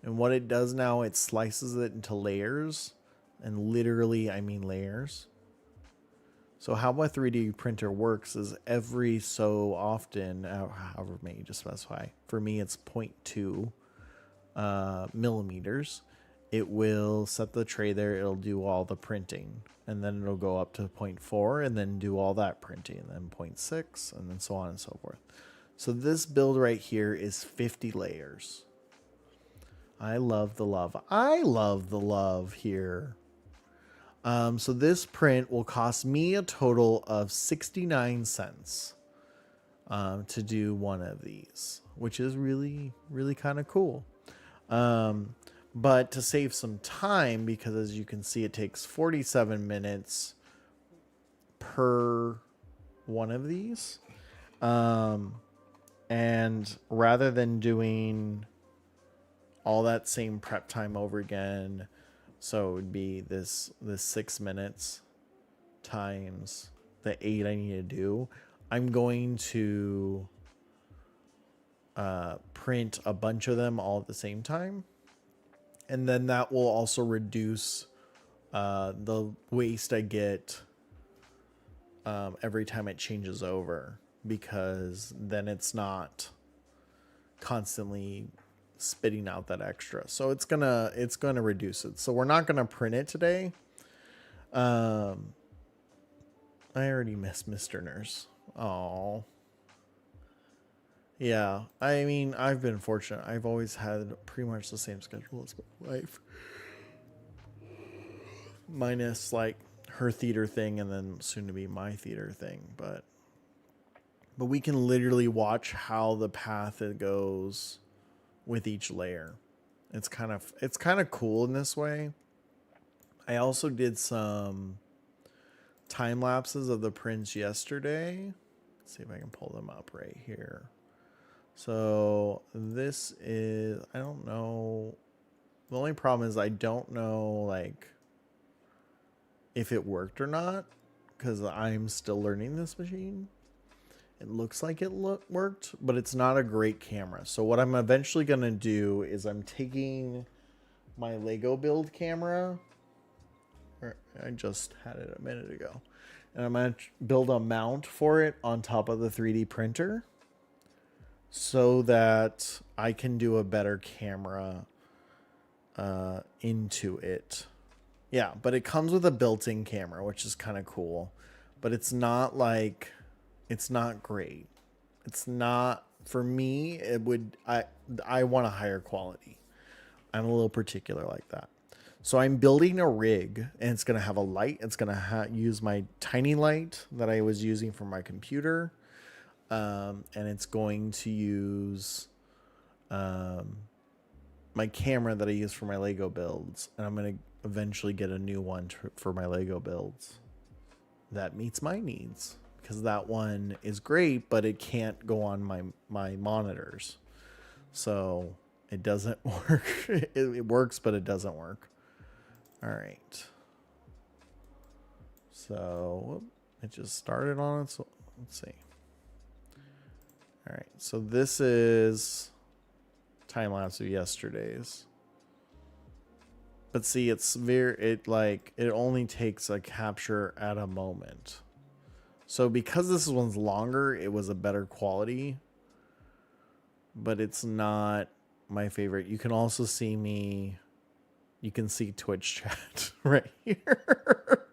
S1: And what it does now, it slices it into layers. And literally, I mean layers. So how my 3D printer works is every so often, however many you just specify, for me it's 0.2 millimeters. It will set the tray there, it'll do all the printing, and then it'll go up to 0.4 and then do all that printing, and then 0.6, and then so on and so forth. So this build right here is 50 layers. I love the love. I love the love here. So this print will cost me a total of 69 cents to do one of these, which is really, really kind of cool. But to save some time, because as you can see, it takes 47 minutes per one of these. And rather than doing all that same prep time over again, so it would be this 6 minutes times the 8 I need to do, I'm going to print a bunch of them all at the same time. And then that will also reduce the waste I get every time it changes over, because then it's not constantly spitting out that extra. So it's gonna reduce it. So we're not gonna print it today. I already miss Mr. Nurse. Oh. Yeah, I mean, I've been fortunate. I've always had pretty much the same schedule as my wife. Minus, like, her theater thing and then soon to be my theater thing. But we can literally watch how the path it goes with each layer. It's kind of cool in this way. I also did some time lapses of the prints yesterday. Let's see if I can pull them up right here. So this is, I don't know. The only problem is I don't know like if it worked or not because I'm still learning this machine. It looks like it worked, but it's not a great camera. So what I'm eventually going to do is I'm taking my Lego build camera. I just had it a minute ago. And I'm going to build a mount for it on top of the 3D printer so that I can do a better camera into it. Yeah, but it comes with a built-in camera, which is kind of cool. But it's not like, it's not great. It's not, for me, it would, I want a higher quality. I'm a little particular like that. So I'm building a rig, and it's going to have a light. It's going to use my tiny light that I was using for my computer. And it's going to use my camera that I use for my Lego builds. And I'm going to eventually get a new one for my Lego builds that meets my needs. Because that one is great, but it can't go on my monitors. So it doesn't work. It works, but it doesn't work. All right. So it just started on it. So let's see. All right. So this is time lapse of yesterday's. But see, it's it only takes a capture at a moment. So because this one's longer, it was a better quality. But it's not my favorite. You can also see me. You can see Twitch chat right here.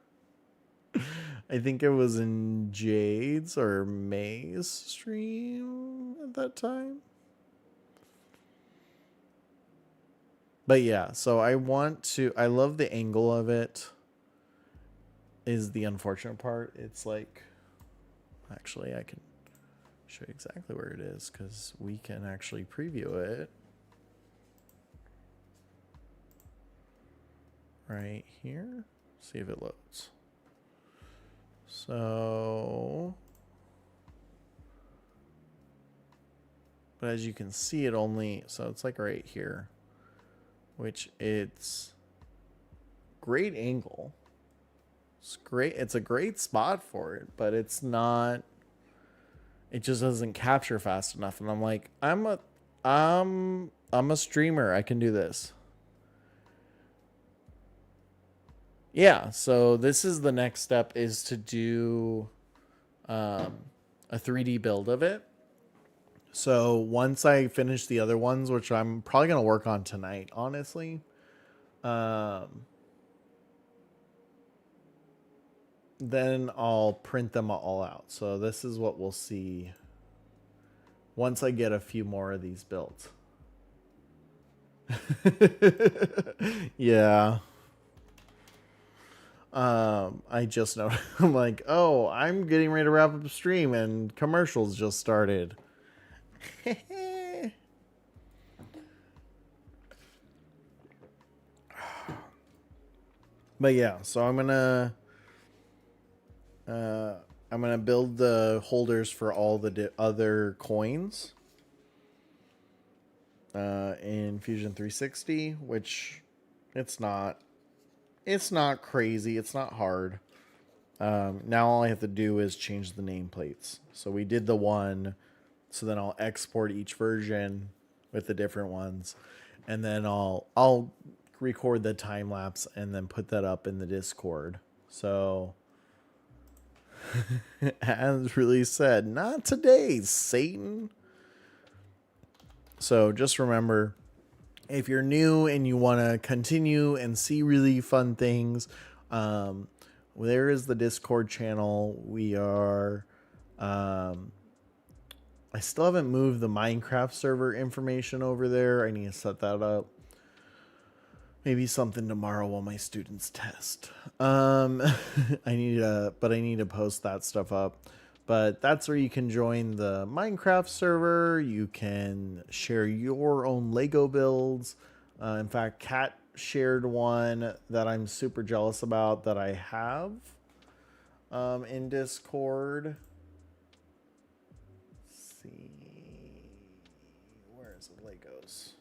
S1: I think it was in Jade's or May's stream at that time. But yeah, so I love the angle of it. Is the unfortunate part. It's like, actually I can show you exactly where it is because we can actually preview it. Right here. See if it loads. So, but as you can see, it only, so it's like right here, which it's great angle. It's great. It's a great spot for it, but it's not, it just doesn't capture fast enough. And I'm like, I'm a streamer. I can do this. Yeah, so this is the next step, is to do a 3D build of it. So once I finish the other ones, which I'm probably going to work on tonight, honestly, then I'll print them all out. So this is what we'll see once I get a few more of these built. Yeah. I just know, I'm like, oh, I'm getting ready to wrap up a stream and commercials just started. But yeah, so I'm gonna build the holders for all the other coins in Fusion 360, which it's not crazy. It's not hard. Now all I have to do is change the nameplates. So we did the one, so then I'll export each version with the different ones, and then I'll record the time lapse and then put that up in the Discord. So as really said, not today, Satan. So just remember, if you're new and you want to continue and see really fun things, there is the Discord channel. We are, I still haven't moved the Minecraft server information over there. I need to set that up. Maybe something tomorrow while my students test. I need to post that stuff up. But that's where you can join the Minecraft server. You can share your own Lego builds. In fact, Kat shared one that I'm super jealous about that I have in Discord. Let's see. is it? Legos.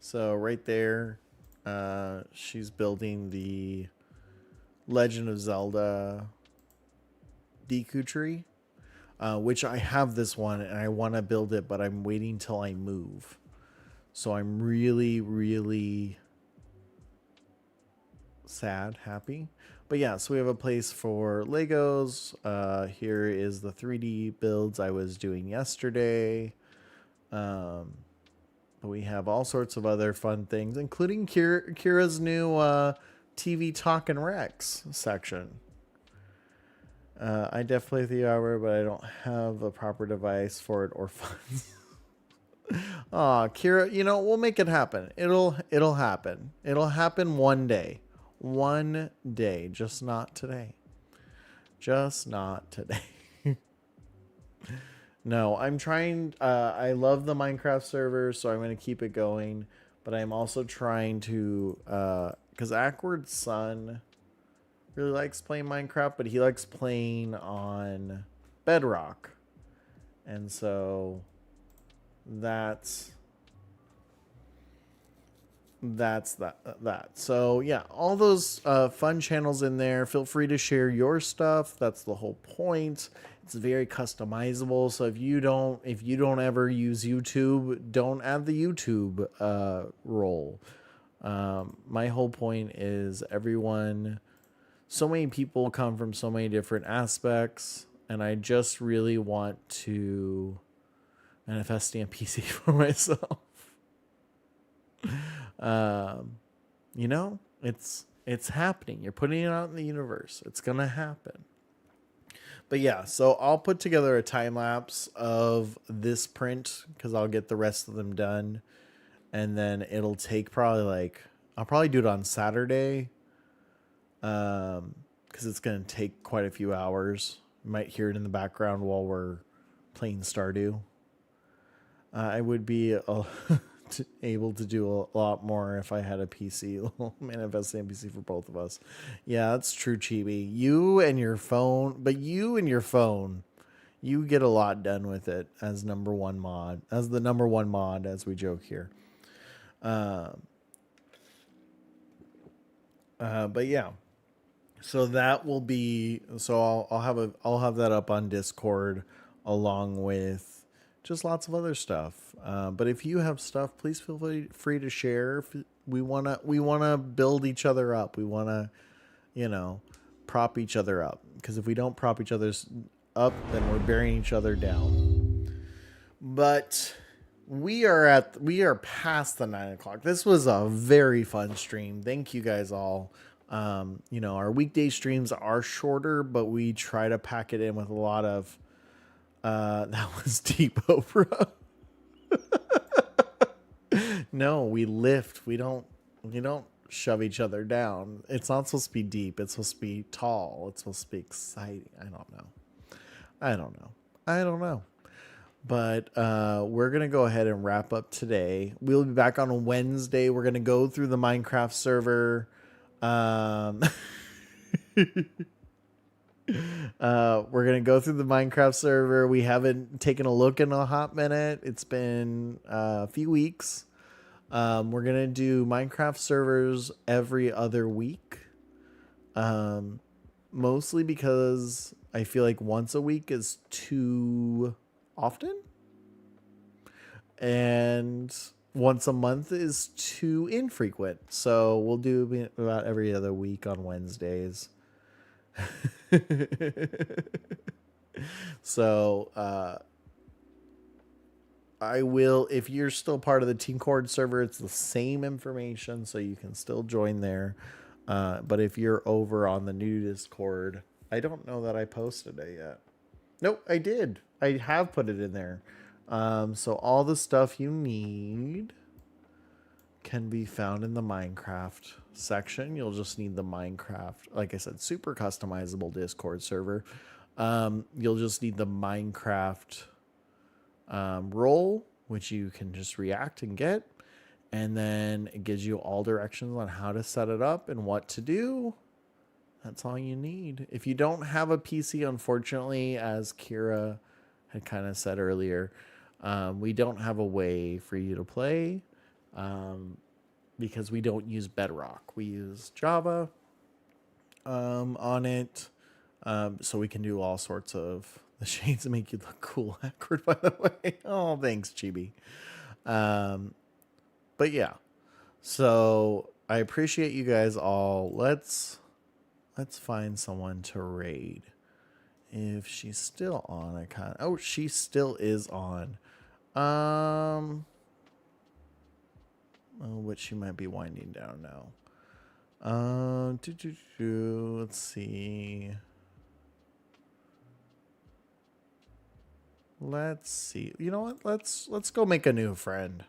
S1: So right there, she's building the Legend of Zelda Deku tree, which I have this one and I want to build it, but I'm waiting till I move. So I'm really, really sad, happy. But yeah, so we have a place for Legos. Here is the 3D builds I was doing yesterday. We have all sorts of other fun things, including Kira's new TV Talk and Rex section. I definitely the hour, but I don't have a proper device for it or funds. Aw, Kira, you know, we'll make it happen. It'll happen. It'll happen one day. One day, just not today. Just not today. No, I'm trying. I love the Minecraft server, so I'm going to keep it going. But I'm also trying to, because Akward's son really likes playing Minecraft, but he likes playing on Bedrock, and so that's that. So yeah, all those fun channels in there. Feel free to share your stuff. That's the whole point. It's very customizable. So if you don't ever use YouTube, don't add the YouTube role. My whole point is everyone. So many people come from so many different aspects, and I just really want to manifest a PC for myself. You know, it's happening. You're putting it out in the universe. It's gonna happen. But yeah, so I'll put together a time lapse of this print because I'll get the rest of them done, and then it'll take probably I'll probably do it on Saturday, because it's gonna take quite a few hours. You might hear it in the background while we're playing Stardew. I would be able to do a lot more if I had a PC. Manifest an PC for both of us. Yeah, that's true, Chibi. You and your phone, you get a lot done with it as the number one mod, as we joke here. But yeah, so that will be. So I'll have that up on Discord along with just lots of other stuff. But if you have stuff, please feel free to share. We wanna build each other up. We wanna, prop each other up. Because if we don't prop each other's up, then we're burying each other down. But we are past the 9 o'clock. This was a very fun stream. Thank you guys all. Our weekday streams are shorter, but we try to pack it in with a lot of. That was deep, Oprah. No, we lift. We don't shove each other down. It's not supposed to be deep. It's supposed to be tall. It's supposed to be exciting. I don't know. But we're going to go ahead and wrap up today. We'll be back on Wednesday. We're going to go through the Minecraft server. We're going to go through the Minecraft server. We haven't taken a look in a hot minute. It's been a few weeks. We're going to do Minecraft servers every other week. Mostly because I feel like once a week is too often. And once a month is too infrequent. So we'll do about every other week on Wednesdays. So I will, if you're still part of the Team Cord server, it's the same information, so you can still join there. But if you're over on the new Discord, I don't know that I posted it yet. Nope, I did. I have put it in there. So all the stuff you need can be found in the Minecraft section. You'll just need the Minecraft, like I said, super customizable Discord server. You'll just need the Minecraft role, which you can just react and get. And then it gives you all directions on how to set it up and what to do. That's all you need. If you don't have a PC, unfortunately, as Kira had kind of said earlier, we don't have a way for you to play because we don't use Bedrock. We use Java on it, so we can do all sorts of the shades that make you look cool. Akward, by the way. Oh, thanks, Chibi. But yeah, so I appreciate you guys all. Let's find someone to raid. If she's still on, I kind of... Oh, she still is on. Oh, but she might be winding down now. Let's see. Let's see. You know what? Let's go make a new friend.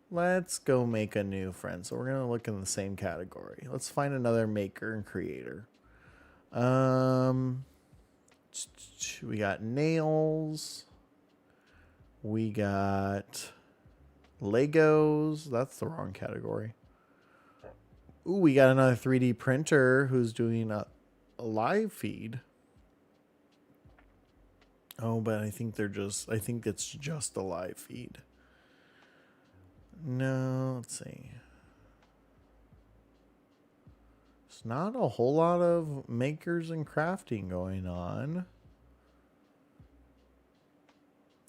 S1: Let's go make a new friend. So we're going to look in the same category. Let's find another maker and creator. We got nails. We got Legos. That's the wrong category. Ooh, we got another 3D printer who's doing a live feed. Oh, but I think it's just a live feed. No, let's see. There's not a whole lot of makers and crafting going on.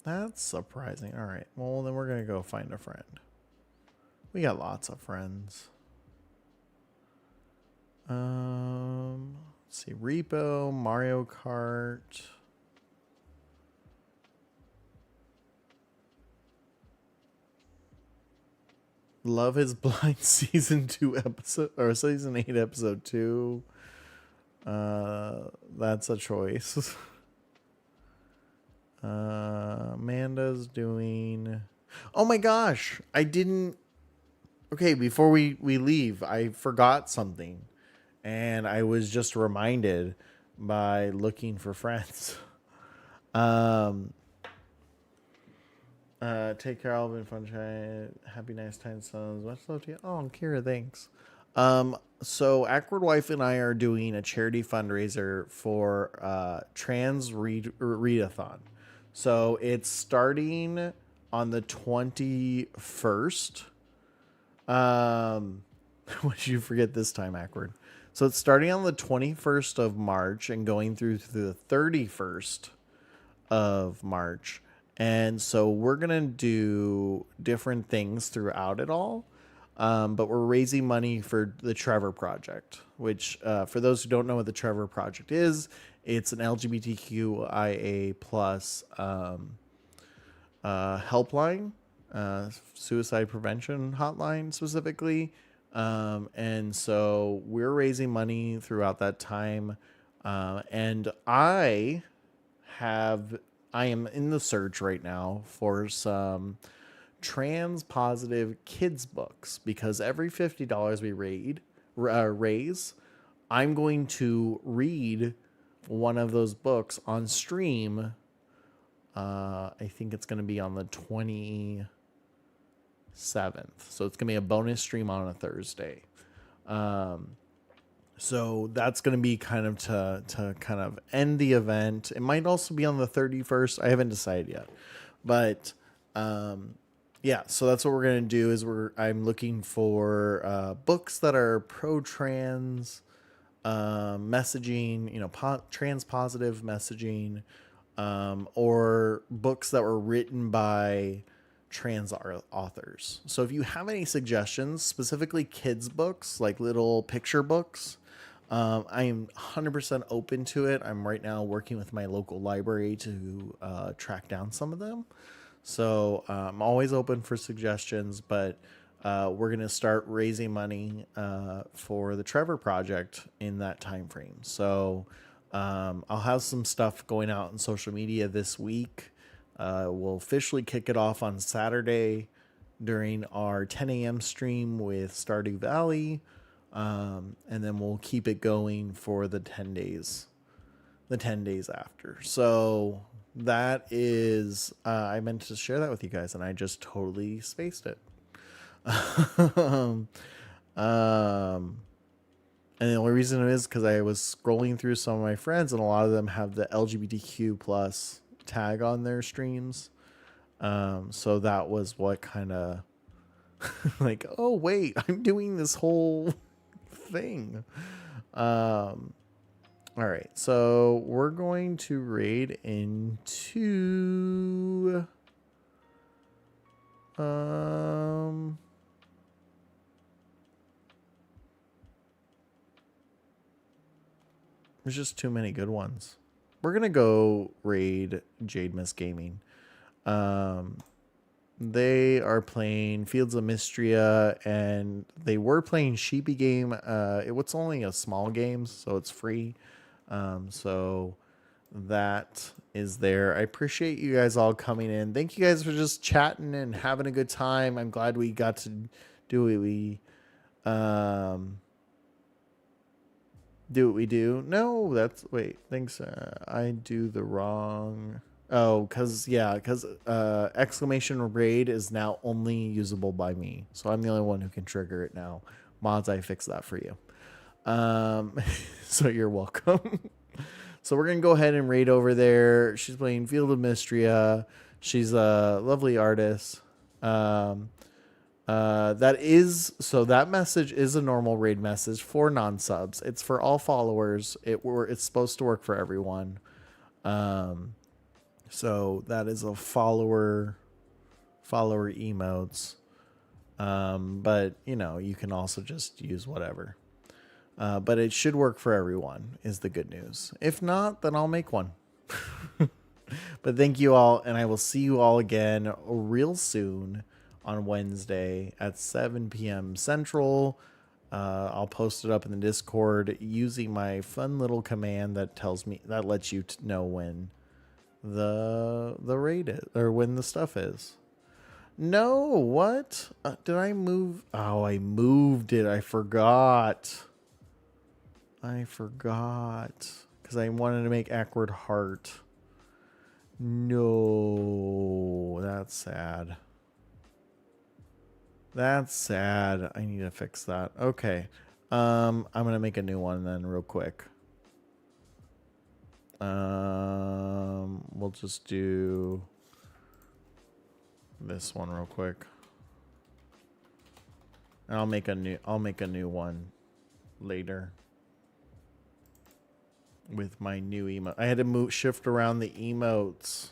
S1: That's surprising. All right. Well, then we're going to go find a friend. We got lots of friends. Let's see. Repo, Mario Kart. Love is Blind season 2 episode or season 8 episode 2. That's a choice. Amanda's doing... Oh my gosh, I didn't... Okay, before we leave, I forgot something. And I was just reminded by looking for friends. Take care, Alvin, fun chat. Happy nice time, sons. Much love to you. Oh, Kira, thanks. So Akward Wife and I are doing a charity fundraiser for Trans Readathon. So it's starting on the 21st. What did you forget this time, Akward? So it's starting on the 21st of March and going through to the 31st of March. And so we're going to do different things throughout it all. But we're raising money for the Trevor Project, which for those who don't know what the Trevor Project is, it's an LGBTQIA plus helpline, suicide prevention hotline specifically. And so we're raising money throughout that time. And I am in the search right now for some trans positive kids books, because every $50 we raise, I'm going to read one of those books on stream. I think it's going to be on the 27th. So it's going to be a bonus stream on a Thursday. So that's going to be kind of to kind of end the event. It might also be on the 31st. I haven't decided yet. But yeah, so that's what we're going to do is I'm looking for books that are pro-trans messaging, trans positive messaging, or books that were written by trans authors. So if you have any suggestions, specifically kids books, like little picture books, I am 100% open to it. I'm right now working with my local library to track down some of them. So I'm always open for suggestions, but we're going to start raising money for the Trevor Project in that time frame. So I'll have some stuff going out on social media this week. We'll officially kick it off on Saturday during our 10 a.m. stream with Stardew Valley. And then we'll keep it going for the 10 days after. So that is, I meant to share that with you guys and I just totally spaced it. And the only reason it is because I was scrolling through some of my friends, and a lot of them have the LGBTQ plus tag on their streams. So that was what kind of like, oh wait, I'm doing this whole thing. All right, so we're going to raid into there's just too many good ones. We're gonna go raid Jade Miss Gaming. They are playing Fields of Mystria, and they were playing Sheepy Game. It's only a small game, so it's free. So that is there. I appreciate you guys all coming in. Thank you guys for just chatting and having a good time. I'm glad we got to do what we do. No, that's wait. Thanks. I do the wrong. Oh, because exclamation raid is now only usable by me. So I'm the only one who can trigger it now. Mods, I fixed that for you. So you're welcome. So we're going to go ahead and raid over there. She's playing Field of Mystria. She's a lovely artist. That message is a normal raid message for non-subs. It's for all followers. It's supposed to work for everyone. So that is a follower emotes. But you can also just use whatever. But it should work for everyone is the good news. If not, then I'll make one. But thank you all, and I will see you all again real soon on Wednesday at 7 p.m. Central. I'll post it up in the Discord using my fun little command that lets you know when the raid is, or when the stuff is. No, what? Did I move? Oh, I moved it. I forgot. Because I wanted to make Akward heart. No, that's sad. I need to fix that. Okay. I'm going to make a new one then real quick. We'll just do this one real quick. And I'll make a new one later. With my new emote. I had to shift around the emotes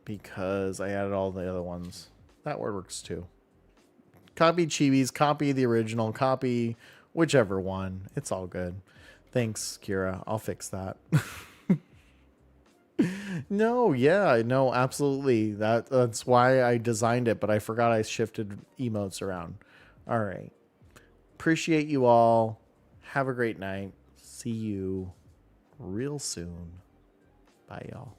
S1: because I added all the other ones. That word works too. Copy Chibi's, copy the original, copy whichever one. It's all good. Thanks, Kira. I'll fix that. No, absolutely. That's why I designed it, but I forgot I shifted emotes around. All right. Appreciate you all. Have a great night. See you real soon. Bye, y'all.